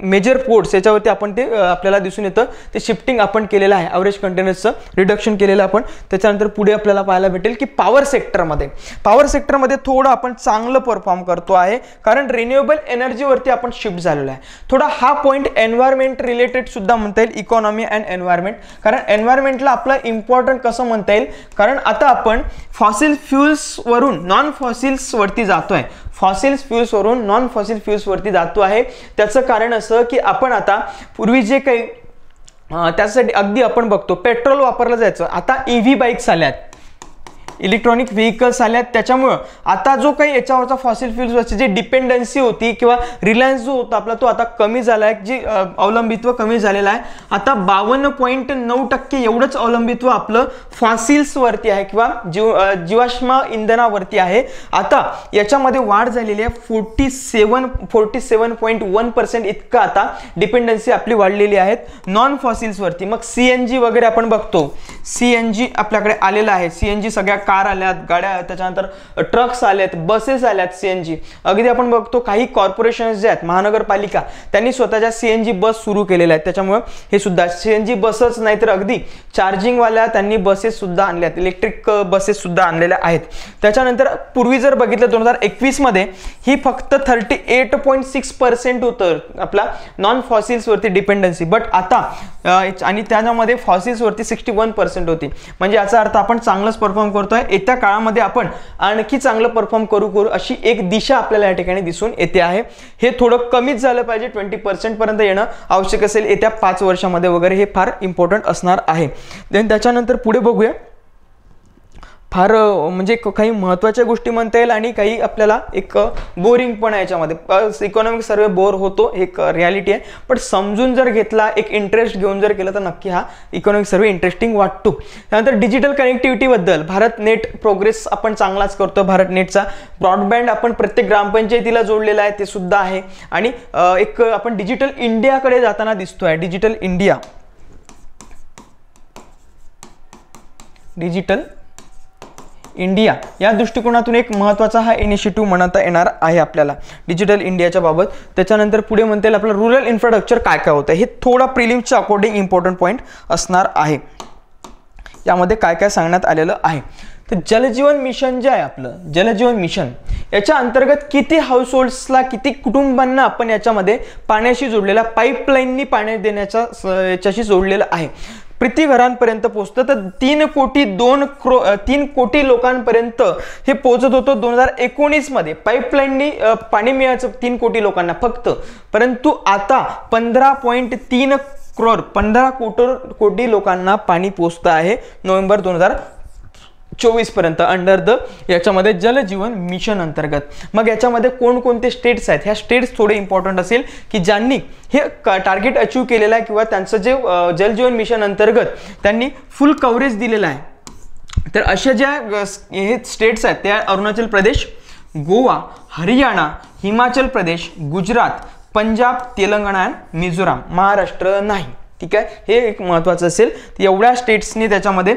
major ports याच्यावरती आपण ते आपल्याला दिसून येतं ते शिफ्टिंग आपण केलेलं आहे. ॲव्हरेज कंटेनर्सचं रिडक्शन केलेलं आपण. त्याच्यानंतर पुढे आपल्याला पाहायला भेटेल की पॉवर सेक्टरमध्ये थोडं आपण चांगलं परफॉर्म करतो आहे, कारण रिन्युएबल एनर्जीवरती आपण शिफ्ट झालेलो आहे. थोडा हा पॉईंट एन्व्हायरमेंट रिलेटेड सुद्धा म्हणता येईल, इकॉनॉमी अँड एन्व्हायरमेंट. कारण एन्व्हायरमेंटला आपलं इम्पॉर्टंट कसं म्हणता येईल, कारण आता आपण फॉसिल फ्युल्सवरून नॉन फॉसिल्सवरती जातोय. फॉसिल फ्युल्सवरून नॉन फॉसिल फ्युल्सवरती जातो आहे. त्याचं कारण असं की आपण आता पूर्वी जे काही त्यासाठी अगदी आपण बघतो पेट्रोल वापरलं जायचं, आता EV बाईक्स आल्यात, इलेक्ट्रॉनिक व्हेकल्स आल्यात. त्याच्यामुळं आता जो काही याच्यावरचा फॉसिल फ्युल्सवरची जी डिपेंडन्सी होती किंवा रिलायन्स जो होता आपला, तो आता कमी झाला आहे, जी अवलंबित्व कमी झालेलं आहे. आता 52.9% एवढंच अवलंबित्व आपलं फॉसिल्सवरती आहे किंवा जीवाश्म इंधनावरती आहे. आता याच्यामध्ये वाढ झालेली आहे, 47.1% इतकं आता डिपेंडन्सी आपली वाढलेली आहे नॉन फॉसिल्सवरती. मग CNG वगैरे आपण बघतो, CNG आपल्याकडे आलेलं आहे. CNG सगळ्या कार आल्यात, गाड्या, त्याच्यानंतर ट्रक्स आलेत, बसेस आल्यात CNG. अगदी आपण बघतो काही कॉर्पोरेशन्स जे आहेत, महानगरपालिका, त्यांनी स्वतःच्या CNG बस सुरू केलेल्या आहेत. त्याच्यामुळे हे सुद्धा CNG बसच नाही तर अगदी चार्जिंगवाल्या त्यांनी बसेस सुद्धा आणल्यात, इलेक्ट्रिक बसेस सुद्धा आणलेल्या आहेत. त्याच्यानंतर पूर्वी जर बघितलं 2021 मध्ये ही फक्त 38.6% होतं आपला नॉन फॉसिल्स वरती डिपेंडन्सी, बट आता आणि त्यामध्ये फॉसिल्स वरती 61% होती. म्हणजे याचा अर्थ आपण चांगलंच परफॉर्म करतोय. येत्या काळामध्ये आपण आणखी चांगलं परफॉर्म करू अशी एक दिशा आपल्याला या ठिकाणी दिसून येते आहे. हे थोडं कमीच झालं पाहिजे, 20% पर्यंत येणं आवश्यक असेल येत्या 5 वर्षामध्ये वगैरे. हे फार इम्पॉर्टंट असणार आहे. देन त्याच्यानंतर पुढे बघूया, फार म्हणजे काही महत्त्वाच्या गोष्टी म्हणता येईल आणि काही आपल्याला एक बोरिंग पण आहे याच्यामध्ये. इकॉनॉमिक सर्वे बोर होतो, एक रियालिटी आहे, पण समजून जर घेतला, एक इंटरेस्ट घेऊन जर केलं तर नक्की हा इकॉनॉमिक सर्वे इंटरेस्टिंग वाटतो. त्यानंतर डिजिटल कनेक्टिव्हिटीबद्दल भारत नेट प्रोग्रेस आपण चांगलाच करतो. भारत नेटचा ब्रॉडबँड आपण प्रत्येक ग्रामपंचायतीला जोडलेला आहे, ते सुद्धा आहे. आणि एक आपण डिजिटल इंडियाकडे जाताना दिसतोय. डिजिटल इंडिया या दृष्टिकोनातून एक महत्त्वाचा हा इनिशिएटिव्ह म्हणता येणार आहे आपल्याला डिजिटल इंडियाच्या बाबत. त्याच्यानंतर पुढे म्हणता येईल आपलं रुरल इन्फ्रास्ट्रक्चर काय काय होतं, हे थोडा प्रिलिम्सच्या अकॉर्डिंग इम्पॉर्टंट पॉईंट असणार आहे. यामध्ये काय काय सांगण्यात आलेलं आहे. तर जलजीवन मिशन जे आहे आपलं, जलजीवन मिशन याच्या अंतर्गत किती हाऊसहोल्ड्सला, किती कुटुंबांना आपण याच्यामध्ये पाण्याशी जोडलेला, पाईपलाईननी पाणी देण्याच्या याच्याशी जोडलेलं आहे. प्रति घरांपर्यंत पोहोचतं. तर 3 कोटी लोकांपर्यंत हे पोहोचत होतं 2019 मध्ये. पाईपलाईननी पाणी मिळायचं 3 कोटी लोकांना फक्त, परंतु आता 15.3 करोड 15 कोटी लोकांना पाणी पोहोचतं आहे नोव्हेंबर 2024 पर्यंत अंडर द याच्यामध्ये जलजीवन मिशन अंतर्गत. मग याच्यामध्ये कोणकोणते स्टेट्स आहेत, ह्या स्टेट्स थोडे इम्पॉर्टंट असेल की ज्यांनी हे टार्गेट अचीव केलेलं आहे किंवा त्यांचं जे जलजीवन मिशन अंतर्गत त्यांनी फुल कव्हरेज दिलेलं आहे. तर अशा ज्या हे स्टेट्स आहेत त्या अरुणाचल प्रदेश, गोवा, हरियाणा, हिमाचल प्रदेश, गुजरात, पंजाब, तेलंगणा आणि मिझोराम. महाराष्ट्र नाही. ठीक आहे, हे एक महत्त्वाचं असेल. एवढ्या स्टेट्सनी त्याच्यामध्ये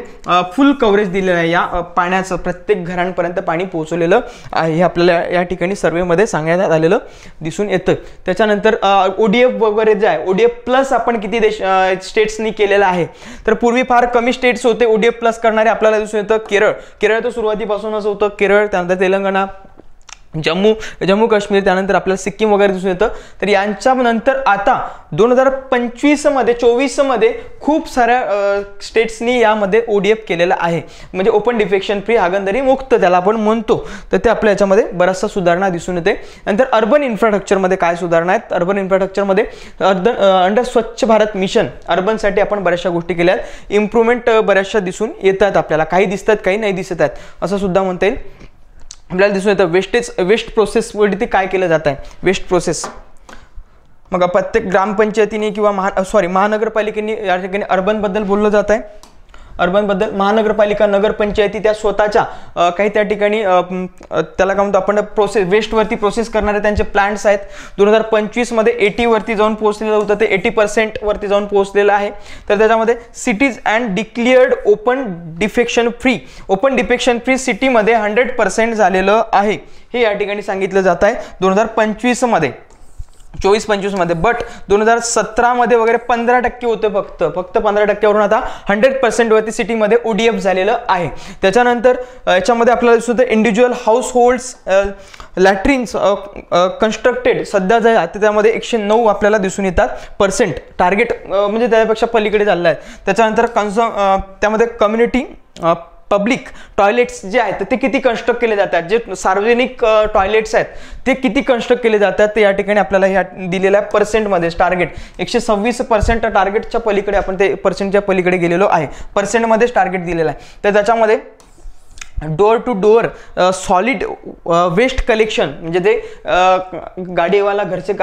फुल कव्हरेज दिलेलं आहे. या पाण्याचं प्रत्येक घरांपर्यंत पाणी पोहोचवलेलं आहे, हे आपल्याला या ठिकाणी सर्वेमध्ये सांगण्यात आलेलं दिसून येतं. त्याच्यानंतर ODF वगैरे जे आहे, ODF प्लस आपण किती स्टेट्सनी केलेलं आहे. तर पूर्वी फार कमी स्टेट्स होते ODF प्लस करणारे. आपल्याला दिसून येतं केरळ तर सुरुवातीपासूनच होतं. केरळ, त्यानंतर तेलंगणा, जम्मू काश्मीर, त्यानंतर आपल्याला सिक्कीम वगैरे दिसून येतं. तर यांच्यानंतर आता 2024 मध्ये खूप साऱ्या स्टेट्सनी यामध्ये ODF केलेलं आहे. म्हणजे ओपन डिफेक्शन फ्री, हागणदारी मुक्त त्याला आपण म्हणतो. तर ते आपल्या याच्यामध्ये बराचसा सुधारणा दिसून येते. नंतर अर्बन इन्फ्रास्ट्रक्चरमध्ये काय सुधारणा आहेत. अर्बन इन्फ्रास्ट्रक्चरमध्ये अंडर स्वच्छ भारत मिशन अर्बनसाठी आपण बऱ्याचशा गोष्टी केल्या आहेत. इम्प्रूव्हमेंट बऱ्याचशा दिसून येतात आपल्याला. काही दिसतात, काही नाही दिसत आहेत असं सुद्धा म्हणता येईल. आपल्याला दिसून येतं वेस्ट प्रोसेसवरती काय केलं जात आहे. वेस्ट प्रोसेस मग प्रत्येक ग्रामपंचायतीने किंवा महानगरपालिकेने या ठिकाणी अर्बनबद्दल बोललं जात आहे. अर्बनबद्दल महानगरपालिका, नगरपंचायती त्या स्वतःच्या काही त्या ठिकाणी त्याला काय म्हणतो आपण वेस्टवरती प्रोसेस करणारे त्यांचे प्लांट्स आहेत. 2025 मध्ये 80 वरती जाऊन पोहोचलेलं होतं, ते 80% वरती जाऊन पोहोचलेलं आहे. तर त्याच्यामध्ये cities and declared open defection free सिटीमध्ये 100% झालेलं आहे. हे या ठिकाणी सांगितलं जात आहे 2025 मध्ये, 24-25 मध्ये. बट 2017 मध्ये वगैरे 15% होते फक्त 15%वरून आता 100% वरती सिटीमध्ये ODF झालेलं आहे. त्याच्यानंतर याच्यामध्ये आपल्याला दिसतं इंडिव्हिज्युअल हाऊस होल्ड्स लॅट्रिन्स कन्स्ट्रक्टेड सध्या जे आहे त्यामध्ये 109 आपल्याला दिसून येतात पर्सेंट. टार्गेट म्हणजे त्यापेक्षा पलीकडे चाललं आहे. त्याच्यानंतर त्यामध्ये कम्युनिटी पब्लिक टॉयलेट्स जे आहेत ते किती कन्स्ट्रक्ट केले जातात, जे सार्वजनिक टॉयलेट्स आहेत ते किती कन्स्ट्रक्ट केले जातात ते या ठिकाणी आपल्याला ह्या दिलेल्या आहे पर्सेंटमध्ये. टार्गेट 126% टार्गेटच्या पलीकडे आपण ते पर्सेंटच्या पलीकडे गेलेलो आहे. पर्सेंटमध्येच टार्गेट दिलेलं आहे. तर त्याच्यामध्ये door to door solid waste collection म्हणजे ते गाडीवाला घरचे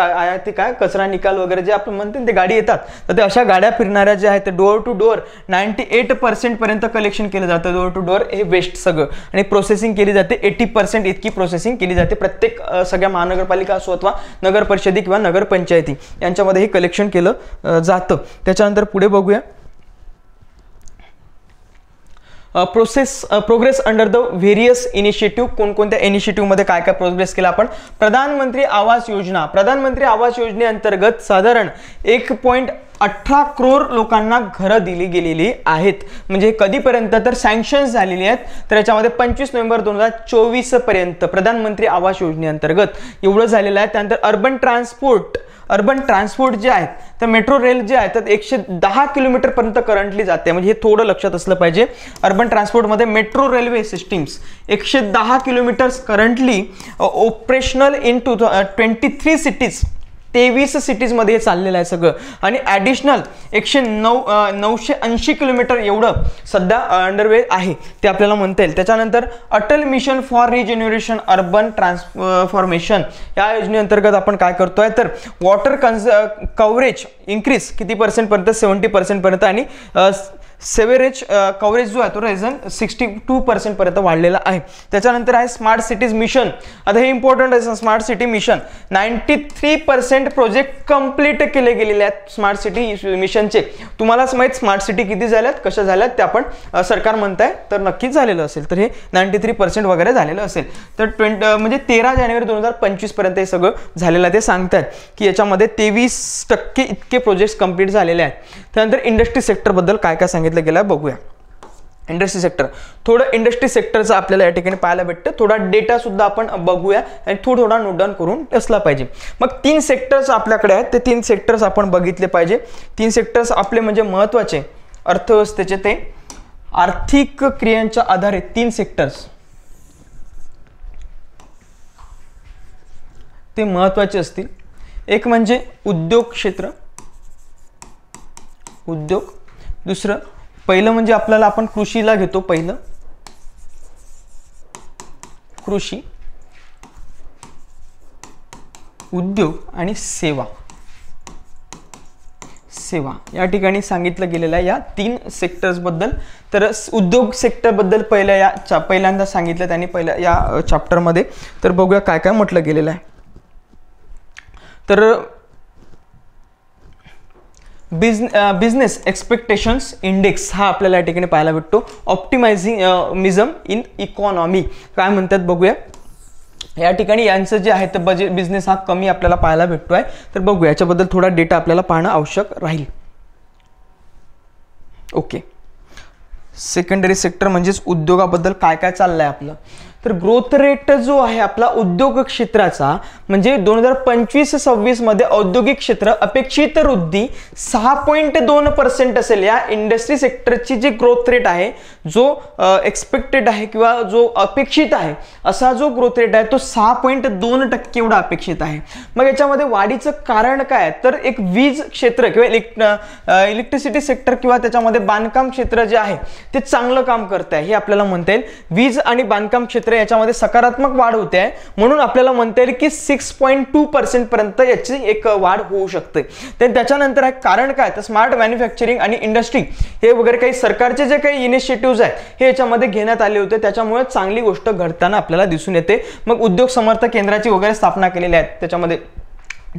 ते काय कचरा निकाल वगैरे जे आपण म्हणतो ते गाडी येतात, तर ते अशा गाड्या फिरणाऱ्या ज्या आहेत ते डोअर टू डोअर 98% पर्यंत कलेक्शन केलं जातं. डोअर टू डोअर हे वेस्ट सगळं आणि प्रोसेसिंग केली जाते 80% इतकी प्रोसेसिंग केली जाते प्रत्येक सगळ्या महानगरपालिका असो अथवा नगर परिषदी किंवा नगरपंचायती यांच्यामध्ये हे कलेक्शन केलं जातं. त्याच्यानंतर पुढे बघूया progress under the various initiative, कोणकोणत्या इनिशिएटिव्हमध्ये काय काय प्रोग्रेस केला आपण. प्रधानमंत्री आवास योजना, प्रधानमंत्री आवास योजनेअंतर्गत साधारण 1.18 करोड लोकांना घरं दिली गेलेली आहेत. म्हणजे कधीपर्यंत तर सँक्शन झालेली आहेत, तर याच्यामध्ये 25 नोव्हेंबर 2024 पर्यंत प्रधानमंत्री आवास योजनेअंतर्गत एवढं झालेलं आहे. त्यानंतर अर्बन ट्रान्सपोर्ट जे आहेत तर मेट्रो रेल जे आहे तर 110 किलोमीटर पर्यंत करंटली जाते. म्हणजे हे थोडं लक्षात असलं पाहिजे. अर्बन ट्रान्सपोर्टमध्ये metro rail systems 110 kilometres currently operational in 23 cities, 23 सिटीजमध्ये हे चाललेलं आहे सगळं. आणि ॲडिशनल 980 किलोमीटर एवढं सध्या अंडरवे आहे ते आपल्याला म्हणता येईल. त्याच्यानंतर Atal mission for rejuvenation urban transformation या योजनेअंतर्गत आपण काय करतोय तर वॉटर कव्हरेज इन्क्रीज किती पर्सेंटपर्यंत, 70% पर्यंत, आणि सेवेरेज कव्हरेज जो आहे तो रेझन 62% पर्यंत वाढलेला आहे. त्याच्यानंतर आहे स्मार्ट सिटीज मिशन. आता हे इम्पॉर्टंट आहे. Smart city mission 93% project complete केले गेलेले आहेत स्मार्ट सिटी मिशनचे. तुम्हालाच माहित स्मार्ट सिटी किती झाल्यात, कशा झाल्यात ते आपण सरकार म्हणताय तर नक्कीच झालेलं असेल. तर हे 93% वगैरे झालेलं असेल. तर म्हणजे 13 जानेवारी 2025 पर्यंत हे सगळं झालेलं आहे. ते सांगतात की याच्यामध्ये 23% इतके प्रोजेक्ट्स कंप्लीट झालेले आहेत. त्यानंतर इंडस्ट्री सेक्टरबद्दल काय काय सांगितलं गेलं बघूया. इंडस्ट्री सेक्टर, थोडं इंडस्ट्री सेक्टरचं आपल्याला या ठिकाणी पाहायला भेटतं. थोडा डेटा सुद्धा आपण बघूया आणि थोडा नोट डाऊन करून असला पाहिजे. मग 3 सेक्टर्स आपल्याकडे आहेत, ते 3 सेक्टर्स आपण बघितले पाहिजे. 3 सेक्टर्स आपले म्हणजे महत्त्वाचे अर्थव्यवस्थेचे, ते आर्थिक क्रियांच्या आधारे 3 सेक्टर्स ते महत्त्वाचे असतील. एक म्हणजे उद्योग क्षेत्र, उद्योग. दुसरं पहिलं म्हणजे आपल्याला आपण कृषीला घेतो. पहिलं कृषी, उद्योग आणि सेवा या ठिकाणी सांगितलं गेलेलं आहे या 3 सेक्टर्स बद्दल. तर उद्योग सेक्टर बद्दल पहिल्यांदा सांगितलं त्यांनी पहिल्या या चॅप्टरमध्ये. तर बघूया काय काय म्हटलं गेलेलं आहे. तर बिझनेस एक्सपेक्टेशन्स इंडेक्स हा आपल्याला या ठिकाणी पाहायला भेटतो. ऑप्टिमायझिंग इन इकॉनॉमी काय म्हणतात बघूया. या ठिकाणी यांचं जे आहे तर बिझनेस हा कमी आपल्याला पाहायला भेटतोय. तर बघूया याच्याबद्दल थोडा डेटा आपल्याला पाहणं आवश्यक राहील. ओके, सेकंडरी सेक्टर म्हणजेच उद्योगाबद्दल काय काय चाललंय आपलं. तर ग्रोथ रेट जो आहे आपला उद्योग क्षेत्राचा म्हणजे 2025-26 मध्ये औद्योगिक क्षेत्र अपेक्षित वृद्धी 6.2% असेल. या इंडस्ट्री सेक्टरची जी ग्रोथ रेट आहे जो एक्सपेक्टेड आहे किंवा जो अपेक्षित आहे असा जो ग्रोथ रेट आहे तो 6.2% एवढा अपेक्षित आहे. मग याच्यामध्ये वाढीचं कारण काय तर एक वीज क्षेत्र किंवा इलेक्ट्रिसिटी सेक्टर किंवा त्याच्यामध्ये बांधकाम क्षेत्र जे आहे ते चांगलं काम करत आहे हे आपल्याला म्हणता येईल. वीज आणि बांधकाम क्षेत्र याच्यामध्ये सकारात्मक वाढ होते आहे म्हणून आपल्याला म्हणता येईल की 6.2% पर्यंत याची एक वाढ होऊ शकते. त्याच्यानंतर आहे कारण काय तर स्मार्ट मॅन्युफॅक्चरिंग आणि इंडस्ट्री हे वगैरे काही सरकारचे जे काही इनिशिएटिव्ह आहेत हे याच्यामध्ये घेण्यात आले होते त्याच्यामुळे चांगली गोष्ट घडताना आपल्याला दिसून येते. मग उद्योग समर्थ केंद्राची वगैरे स्थापना केलेली आहे त्याच्यामध्ये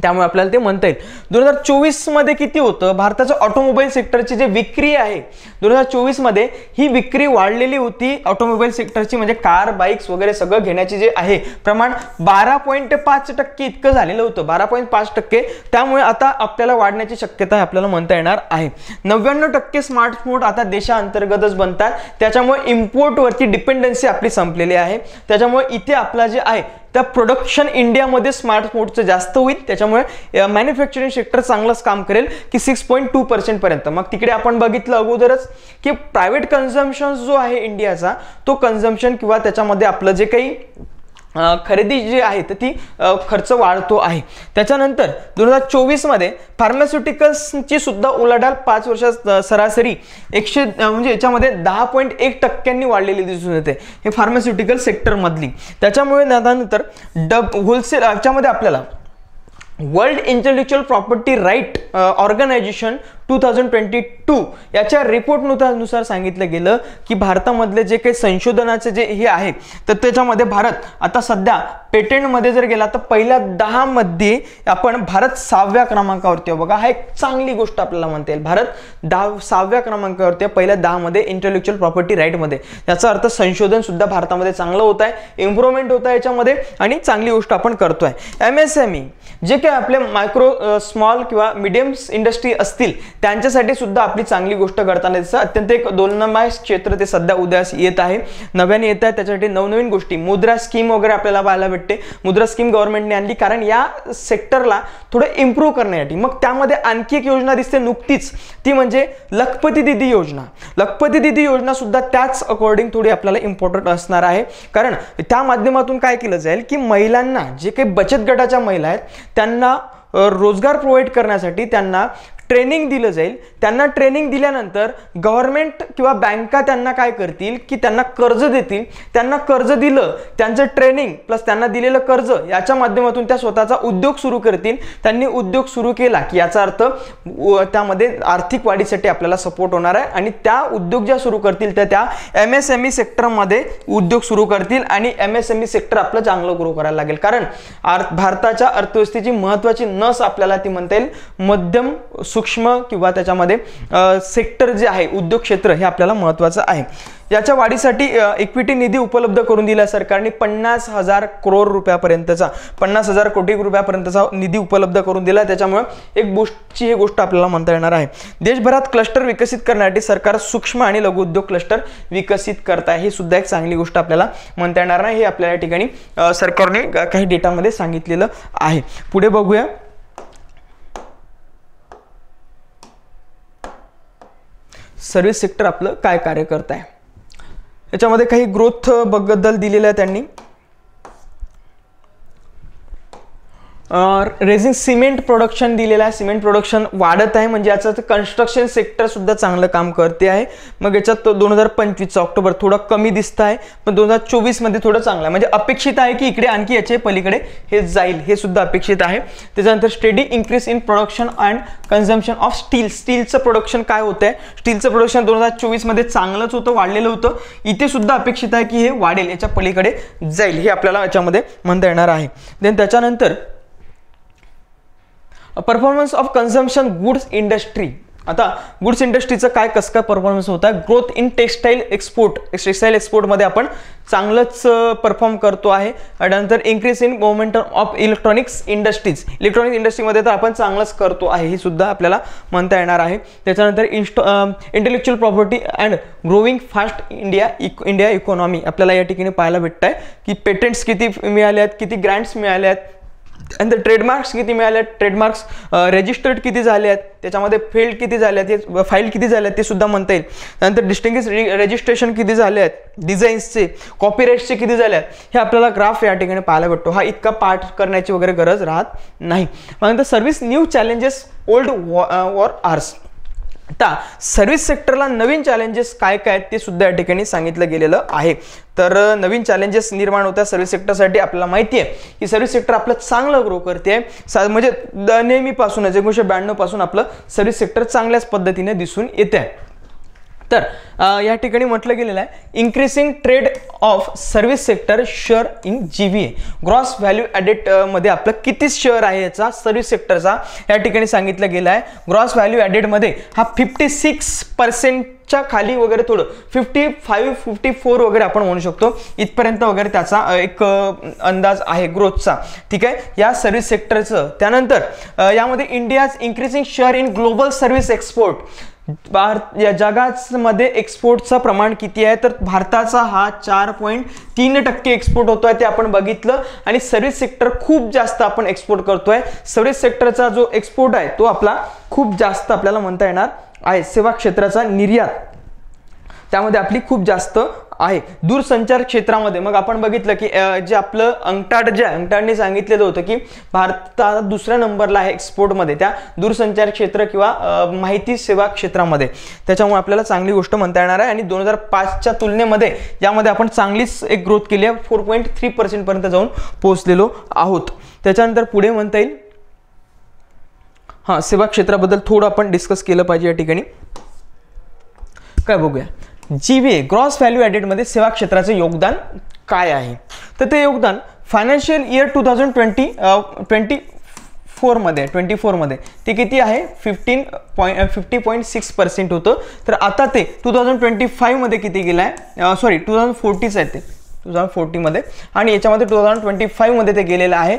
त्यामुळे आपल्याला ते म्हणता येईल. 2024 मध्ये किती होतं भारताचं ऑटोमोबाईल सेक्टरची जे विक्री आहे 2024 मध्ये ही विक्री वाढलेली होती ऑटोमोबाईल सेक्टरची म्हणजे कार बाईक्स वगैरे सगळं घेण्याचे जे आहे प्रमाण 12.5% इतकं झालेलं होतं 12.5%. त्यामुळे आता आपल्याला वाढण्याची शक्यता आपल्याला म्हणता येणार आहे. 99% स्मार्टफोन आता देशांतर्गतच बनतात त्याच्यामुळे इम्पोर्टवरती डिपेंडन्सी आपली संपलेली आहे. त्याच्यामुळे इथे आपला जे आहे त्या प्रोडक्शन इंडियामध्ये स्मार्टफोनचं जास्त होईल त्याच्यामुळे मॅन्युफॅक्चरिंग सेक्टर चांगलंच काम करेल की 6.2% पर्यंत. मग तिकडे आपण बघितलं अगोदरच की प्रायव्हेट कन्झम्पशन जो आहे इंडियाचा तो कन्झम्पशन किंवा त्याच्यामध्ये आपलं जे काही खरेदी जी आहे तर ती खर्च वाढतो आहे. त्याच्यानंतर 2024 मध्ये फार्मास्युटिकल्सची सुद्धा उलाढाल 5 वर्षात सरासरी 100 म्हणजे याच्यामध्ये 10.1% वाढलेली दिसून येते हे फार्मास्युटिकल सेक्टर मधली. त्याच्यामुळे त्यानंतर होलसेल याच्यामध्ये आपल्याला world intellectual property right organisation 2022 याच्या रिपोर्टनुसार सांगितलं गेलं की भारतामधले जे काही संशोधनाचे जे हे आहे तर त्याच्यामध्ये भारत आता सध्या पेटेंटमध्ये जर गेला तर पहिल्या 10 मध्ये आपण भारत 6व्या क्रमांकावरती आहे बघा. हा एक चांगली गोष्ट आपल्याला म्हणता येईल. भारत 6व्या क्रमांकावरती आहे पहिल्या 10 मध्ये इंटेलेक्चुअल प्रॉपर्टी राईट मध्ये. याचा अर्थ संशोधन सुद्धा भारतामध्ये चांगलं होत आहे, इम्प्रूव्हमेंट होत आहे याच्यामध्ये आणि चांगली गोष्ट आपण करतोय. MSME जे काही आपले मायक्रो स्मॉल किंवा मीडियम इंडस्ट्री असतील त्यांच्यासाठी सुद्धा आपली चांगली गोष्ट करताना दिसतं. अत्यंत एक दोलनमय क्षेत्र ते सध्या उदयास येत आहे, नव्याने येत आहे. त्याच्यासाठी नवनवीन गोष्टी, मुद्रा स्कीम वगैरे आपल्याला पाहायला भेटते. मुद्रा स्कीम गव्हर्नमेंटने आणली कारण या सेक्टरला थोडं इम्प्रूव्ह करण्यासाठी. मग त्यामध्ये आणखी एक योजना दिसते नुकतीच, ती म्हणजे लखपती दीदी योजना. लखपती दीदी योजना सुद्धा त्याच अकॉर्डिंग थोडी आपल्याला इम्पॉर्टंट असणार आहे कारण त्या माध्यमातून काय केलं जाईल की महिलांना, जे काही बचत गटाच्या महिला आहेत त्यांना रोजगार प्रोव्हाइड करण्यासाठी त्यांना ट्रेनिंग दिलं जाईल. त्यांना ट्रेनिंग दिल्यानंतर गव्हर्नमेंट किंवा बँका त्यांना काय करतील की त्यांना कर्ज देतील. त्यांना कर्ज दिलं, त्यांचं ट्रेनिंग प्लस त्यांना दिलेलं कर्ज याच्या माध्यमातून त्या स्वतःचा उद्योग सुरू करतील. त्यांनी उद्योग सुरू केला की याचा अर्थ त्यामध्ये आर्थिक वाढीसाठी आपल्याला सपोर्ट होणार आहे आणि त्या उद्योग ज्या सुरू करतील त्या MSME सेक्टरमध्ये उद्योग सुरू करतील आणि MSME सेक्टर आपलं चांगलं ग्रो करायला लागेल. कारण भारताच्या अर्थव्यवस्थेची महत्त्वाची नस आपल्याला ती म्हणता येईल मध्यम सूक्ष्म किंवा त्याच्यामध्ये सेक्टर जे आहे उद्योग क्षेत्र हे आपल्याला महत्त्वाचं आहे. याच्या वाढीसाठी इक्विटी निधी उपलब्ध करून दिला सरकारने 50,000 करोड रुपयापर्यंतचा 50,000 कोटी रुपयापर्यंतचा निधी उपलब्ध करून दिला. त्याच्यामुळे एक गोष्टची ही गोष्ट आपल्याला म्हणता येणार आहे. देशभरात क्लस्टर विकसित करण्यासाठी सरकार सूक्ष्म आणि लघु उद्योग क्लस्टर विकसित करत आहे. ही सुद्धा एक चांगली गोष्ट आपल्याला म्हणता येणार नाही. हे आपल्या या ठिकाणी सरकारने काही डेटामध्ये सांगितलेलं आहे. पुढे बघूया. सर्व्हिस सेक्टर आपलं काय कार्य करत आहे याच्यामध्ये काही ग्रोथ बद्दल दिलेलं आहे त्यांनी. रेझिन सिमेंट प्रोडक्शन दिलेलं आहे. सिमेंट प्रोडक्शन वाढत आहे म्हणजे याचं कन्स्ट्रक्शन सेक्टर सुद्धा चांगलं काम करते आहे. मग याच्यात 2025 ऑक्टोबर थोडं कमी दिसत आहे पण 2024 मध्ये थोडं चांगलं आहे. म्हणजे अपेक्षित आहे की इकडे आणखी याच्या पलीकडे हे जाईल, हे सुद्धा अपेक्षित आहे. त्याच्यानंतर steady increase in production and consumption of steel. स्टीलचं प्रोडक्शन काय होतं आहे, स्टीलचं प्रोडक्शन 2024 मध्ये चांगलंच होतं, वाढलेलं होतं. इथे सुद्धा अपेक्षित आहे की हे वाढेल, याच्या पलीकडे जाईल, हे आपल्याला याच्यामध्ये म्हणता येणार आहे. देन त्याच्यानंतर performance of consumption goods industry. आता गुड्स इंडस्ट्रीचं काय कसं काय परफॉर्मन्स होता. Growth in textile export. Textile एक्सपोर्टमध्ये आपण चांगलंच परफॉर्म करतो आहे. त्यानंतर increase in momentum of electronics industries. Electronic इंडस्ट्रीमध्ये तर आपण चांगलंच करतो आहे, हे सुद्धा आपल्याला म्हणता येणार आहे. त्याच्यानंतर intellectual property and growing fast India economy आपल्याला या ठिकाणी पाहायला भेटत आहे की पेटंट्स किती मिळाले आहेत, किती ग्रँट्स मिळाले आहेत आणि ट्रेडमार्क्स किती मिळाले आहेत, ट्रेडमार्क्स रजिस्टर्ड किती झाले आहेत, त्याच्यामध्ये फेल्ड किती झाले आहेत, फाईल किती झाले आहेत ते सुद्धा म्हणता येईल. त्यानंतर डिस्टिंग्विश रजिस्ट्रेशन किती झाले आहेत, डिझाईन्सचे, कॉपीराईट्सचे किती झाले आहेत, हे आपल्याला ग्राफ या ठिकाणी पाहायला भेटतो. हा इतका पाठ करण्याची वगैरे गरज राहत नाही. त्यानंतर service new challenges old wars. आता सर्व्हिस सेक्टरला नवीन चॅलेंजेस काय काय आहेत ते सुद्धा या ठिकाणी सांगितलं गेलेलं आहे. तर नवीन चॅलेंजेस निर्माण होतात सर्व्हिस सेक्टरसाठी. आपल्याला माहिती आहे की सर्व्हिस सेक्टर आपलं चांगलं ग्रो करते, म्हणजे नेहमीपासूनच 1992 पासून आपलं सर्व्हिस सेक्टर चांगल्याच पद्धतीने दिसून येते आहे. तर या ठिकाणी म्हटलं गेलेलं आहे increasing trade off service sector share in GVA. Gross value added मध्ये आपलं किती शेअर आहे याचा सर्व्हिस सेक्टरचा या ठिकाणी सांगितलं गेलं आहे. ग्रॉस व्हॅल्यू ॲडेड मध्ये हा 56% खाली वगैरे थोडं 55-54 वगैरे आपण म्हणू शकतो, इथपर्यंत वगैरे त्याचा एक अंदाज आहे ग्रोथचा. ठीक आहे या सर्व्हिस सेक्टरचं. त्यानंतर यामध्ये India's increasing share in global service export. या जगामध्ये एक्सपोर्टचं प्रमाण किती आहे तर भारताचा हा 4.3% एक्सपोर्ट होतोय ते आपण बघितलं. आणि सर्व्हिस सेक्टर खूप जास्त आपण एक्सपोर्ट करतोय. सर्व्हिस सेक्टरचा जो एक्सपोर्ट आहे तो आपला खूप जास्त आपल्याला म्हणता येणार आहे. सेवा क्षेत्राचा निर्यात त्यामध्ये आपली खूप जास्त आहे. दूरसंचार क्षेत्रामध्ये मग आपण बघितलं की जे आपलं अंगठाडने सांगितलेलं होतं की भारतात दुसऱ्या नंबरला आहे एक्सपोर्टमध्ये त्या दूरसंचार क्षेत्र किंवा माहिती सेवा क्षेत्रामध्ये. त्याच्यामुळे आपल्याला चांगली गोष्ट म्हणता येणार आहे. आणि 2005च्या तुलनेमध्ये यामध्ये आपण चांगलीच एक ग्रोथ केली आहे, 4.3% पर्यंत जाऊन पोहोचलेलो आहोत. त्याच्यानंतर पुढे म्हणता येईल हां, सेवा क्षेत्राबद्दल थोडं आपण डिस्कस केलं पाहिजे या ठिकाणी. काय बघूया, GVA ग्रॉस व्हॅल्यू ॲडेडमध्ये सेवा क्षेत्राचे योगदान काय आहे. तर ते योगदान फायनान्शियल इयर 2024 मध्ये ते किती आहे, 50.6% होतं. तर आता ते 2025 मध्ये किती गेलं आहे, सॉरी 2040च आहे ते 2040 आणि याच्यामध्ये 2025 मध्ये ते गेलेलं आहे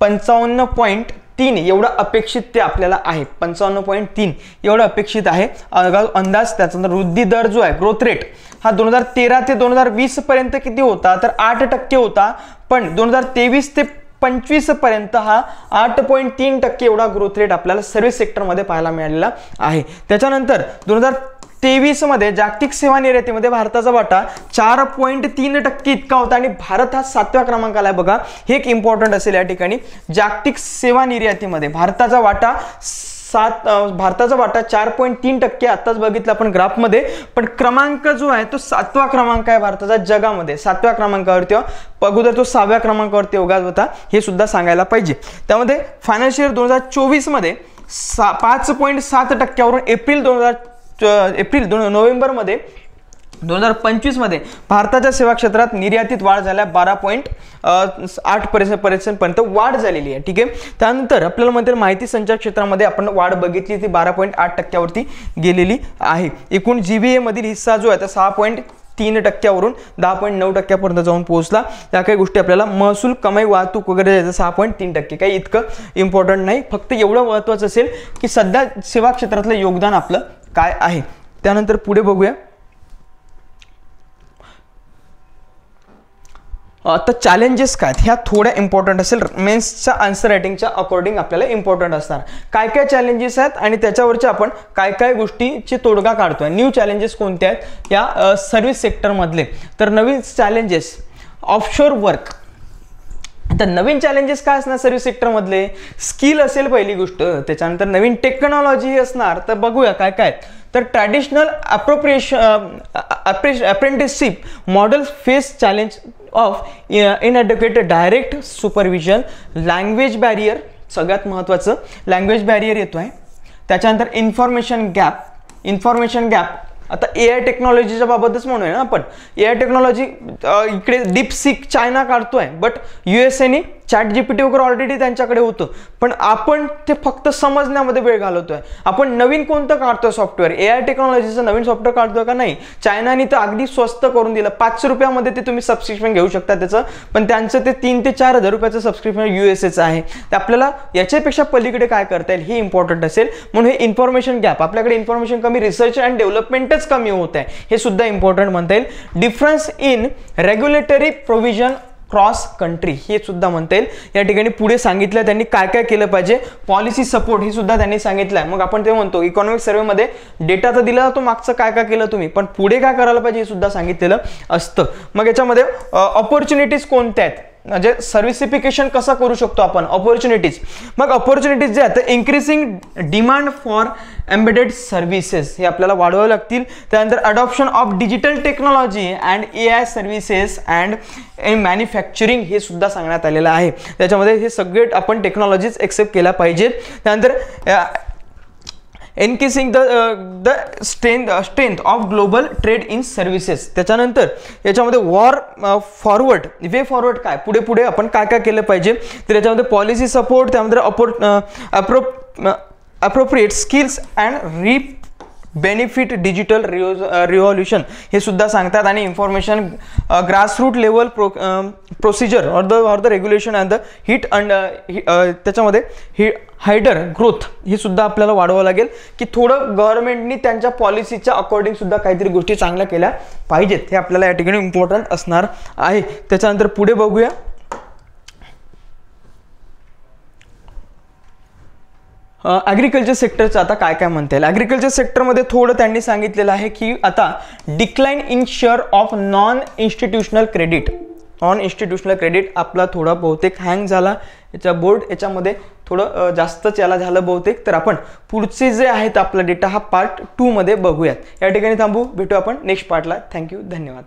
55.3 एवढं अपेक्षित ते आपल्याला आहे. 55.3 एवढं अपेक्षित आहे अंदाज. त्याचा वृद्धी दर जो आहे, ग्रोथ रेट, हा 2013 ते 2020 पर्यंत किती होता, तर 8% होता. पण 2023 ते 25 पर्यंत हा 8.3% एवढा ग्रोथ रेट आपल्याला सर्व्हिस सेक्टरमध्ये पाहायला मिळालेला आहे. त्याच्यानंतर 2023 मध्ये जागतिक सेवा निर्यातीमध्ये भारताचा वाटा 4.3% इतका होता आणि भारत हा 7व्या क्रमांकाला आहे. बघा, हे एक इम्पॉर्टंट असेल या ठिकाणी. जागतिक सेवा निर्यातीमध्ये भारताचा वाटा 4.3% आताच बघितलं आपण ग्राफमध्ये. पण क्रमांक जो आहे तो 7वा क्रमांक आहे भारताचा जगामध्ये. 7व्या क्रमांकावरती, अगोदर तो 6व्या क्रमांकावरती योगात होता, हे सुद्धा सांगायला पाहिजे. त्यामध्ये फायनान्शियल 2024 मध्ये 5.7% वरून नोव्हेंबरमध्ये 2025 मध्ये भारताच्या सेवा क्षेत्रात निर्यातीत वाढ झाल्या 12.8% पर्यंत वाढ झालेली आहे. ठीक आहे. त्यानंतर आपल्याला म्हणते माहिती संचार क्षेत्रामध्ये आपण वाढ बघितली, ती 12.8% वरती गेलेली आहे. एकूण GVA मधील हिस्सा जो आहे तो 6.3% वरून 10.9% पर्यंत जाऊन पोहोचला. त्या काही गोष्टी आपल्याला महसूल, कमाई, वाहतूक वगैरे 6.3%, काही इतकं इम्पॉर्टंट नाही. फक्त एवढं महत्त्वाचं असेल की सध्या सेवा क्षेत्रातलं योगदान आपलं काय आहे. त्यानंतर पुढे बघूया. तर चॅलेंजेस काय, ह्या थोड्या इम्पॉर्टंट असेल. मेन्सच्या आन्सर रायटिंगच्या अकॉर्डिंग आपल्याला इम्पॉर्टंट असणार. काय काय चॅलेंजेस आहेत आणि त्याच्यावरचे आपण काय काय गोष्टीची तोडगा काढतोय. न्यू चॅलेंजेस कोणते आहेत या सर्व्हिस सेक्टरमधले. तर नवीन चॅलेंजेस, ऑफशोर वर्क. तर नवीन चॅलेंजेस काय असणार सर्व्हिस सेक्टरमधले, स्किल असेल पहिली गोष्ट. त्याच्यानंतर नवीन टेक्नॉलॉजी असणार. तर बघूया काय काय. तर traditional apprenticeship model face challenge of inadequate direct supervision. Language barrier, सगळ्यात महत्त्वाचं लँग्वेज बॅरियर येतो आहे. त्याच्यानंतर इन्फॉर्मेशन गॅप. आता AI टेक्नॉलॉजीच्या बाबतच म्हणूया ना आपण. AI टेक्नॉलॉजी इकडे डीपसीक चायना काढतोय, बट USA ChatGPT वगैरे ऑलरेडी त्यांच्याकडे होतं. पण आपण ते फक्त समजण्यामध्ये वेळ घालवतोय. आपण नवीन कोणतं काढतोय सॉफ्टवेअर, AI टेक्नॉलॉजीचं नवीन सॉफ्टवेअर काढतोय का नाही. चायनाने तर अगदी स्वस्त करून दिलं. 500 रुपयामध्ये ते तुम्ही सबस्क्रिप्शन घेऊ शकता त्याचं. पण त्यांचं ते 3 ते 4 हजार रुपयाचं सबस्क्रिप्शन USAचं आहे. तर आपल्याला याच्यापेक्षा पलीकडे काय करता येईल हे इम्पॉर्टंट असेल. म्हणून हे इन्फॉर्मेशन गॅप, आपल्याकडे इन्फॉर्मेशन कमी, रिसर्च अँड डेव्हलपमेंटच कमी होत आहे, हे सुद्धा इम्पॉर्टंट म्हणता येईल. Difference in regulatory provision cross country, हे सुद्धा म्हणता येईल. या ठिकाणी पुढे सांगितलं त्यांनी काय काय केलं पाहिजे. पॉलिसी सपोर्ट हे सुद्धा त्यांनी सांगितलंय. मग आपण ते म्हणतो इकॉनॉमिक सर्व्हेमध्ये डेटा तर दिला जातो मागचं काय काय केलं तुम्ही, पण पुढे काय करायला पाहिजे हे सुद्धा सांगितलेलं असतं. मग याच्यामध्ये ऑपॉर्च्युनिटीज कोणत्या आहेत, म्हणजे सर्व्हिसिफिकेशन कसं करू शकतो आपण, ऑपॉर्च्युनिटीज. मग ऑपॉर्च्युनिटीज जे आहेत increasing demand for embedded services, हे आपल्याला वाढवावे लागतील. त्यानंतर adoption of digital technology and AI services and manufacturing, हे सुद्धा सांगण्यात आलेलं आहे. त्याच्यामध्ये हे सगळे आपण टेक्नॉलॉजीज एक्सेप्ट केल्या पाहिजेत. त्यानंतर enhancing the strength of global trade in services. त्याच्यानंतर याच्यामध्ये वे फॉरवर्ड काय, पुढे पुढे आपण काय काय केलं पाहिजे. तर याच्यामध्ये पॉलिसी सपोर्ट, त्यामध्ये appropriate skills and benefit digital revolution, हे सुद्धा सांगतात. आणि information grassroot level procedure or the regulation and the hit and त्याच्यामध्ये हायडर ग्रोथ, हे सुद्धा आपल्याला वाढवावं लागेल. की थोडं गव्हर्नमेंटनी त्यांच्या पॉलिसीच्या अकॉर्डिंग सुद्धा काहीतरी गोष्टी चांगल्या केल्या पाहिजेत, हे आपल्याला या ठिकाणी इम्पॉर्टंट असणार आहे. त्याच्यानंतर पुढे बघूया. ॲग्रिकल्चर सेक्टरचं आता काय काय म्हणता येईल. ॲग्रिकल्चर सेक्टरमध्ये थोडं त्यांनी सांगितलेलं आहे की आता decline in share of non institutional credit आपला थोडा बहुतेक हँग झाला. याच्या बोर्ड याच्यामध्ये थोडं जास्तच याला झालं बहुतेक. तर आपण पुढचे जे आहेत आपला डेटा हा पार्ट 2 मध्ये बघूयात. या ठिकाणी थांबू, भेटू आपण नेक्स्ट पार्टला. थँक्यू, धन्यवाद.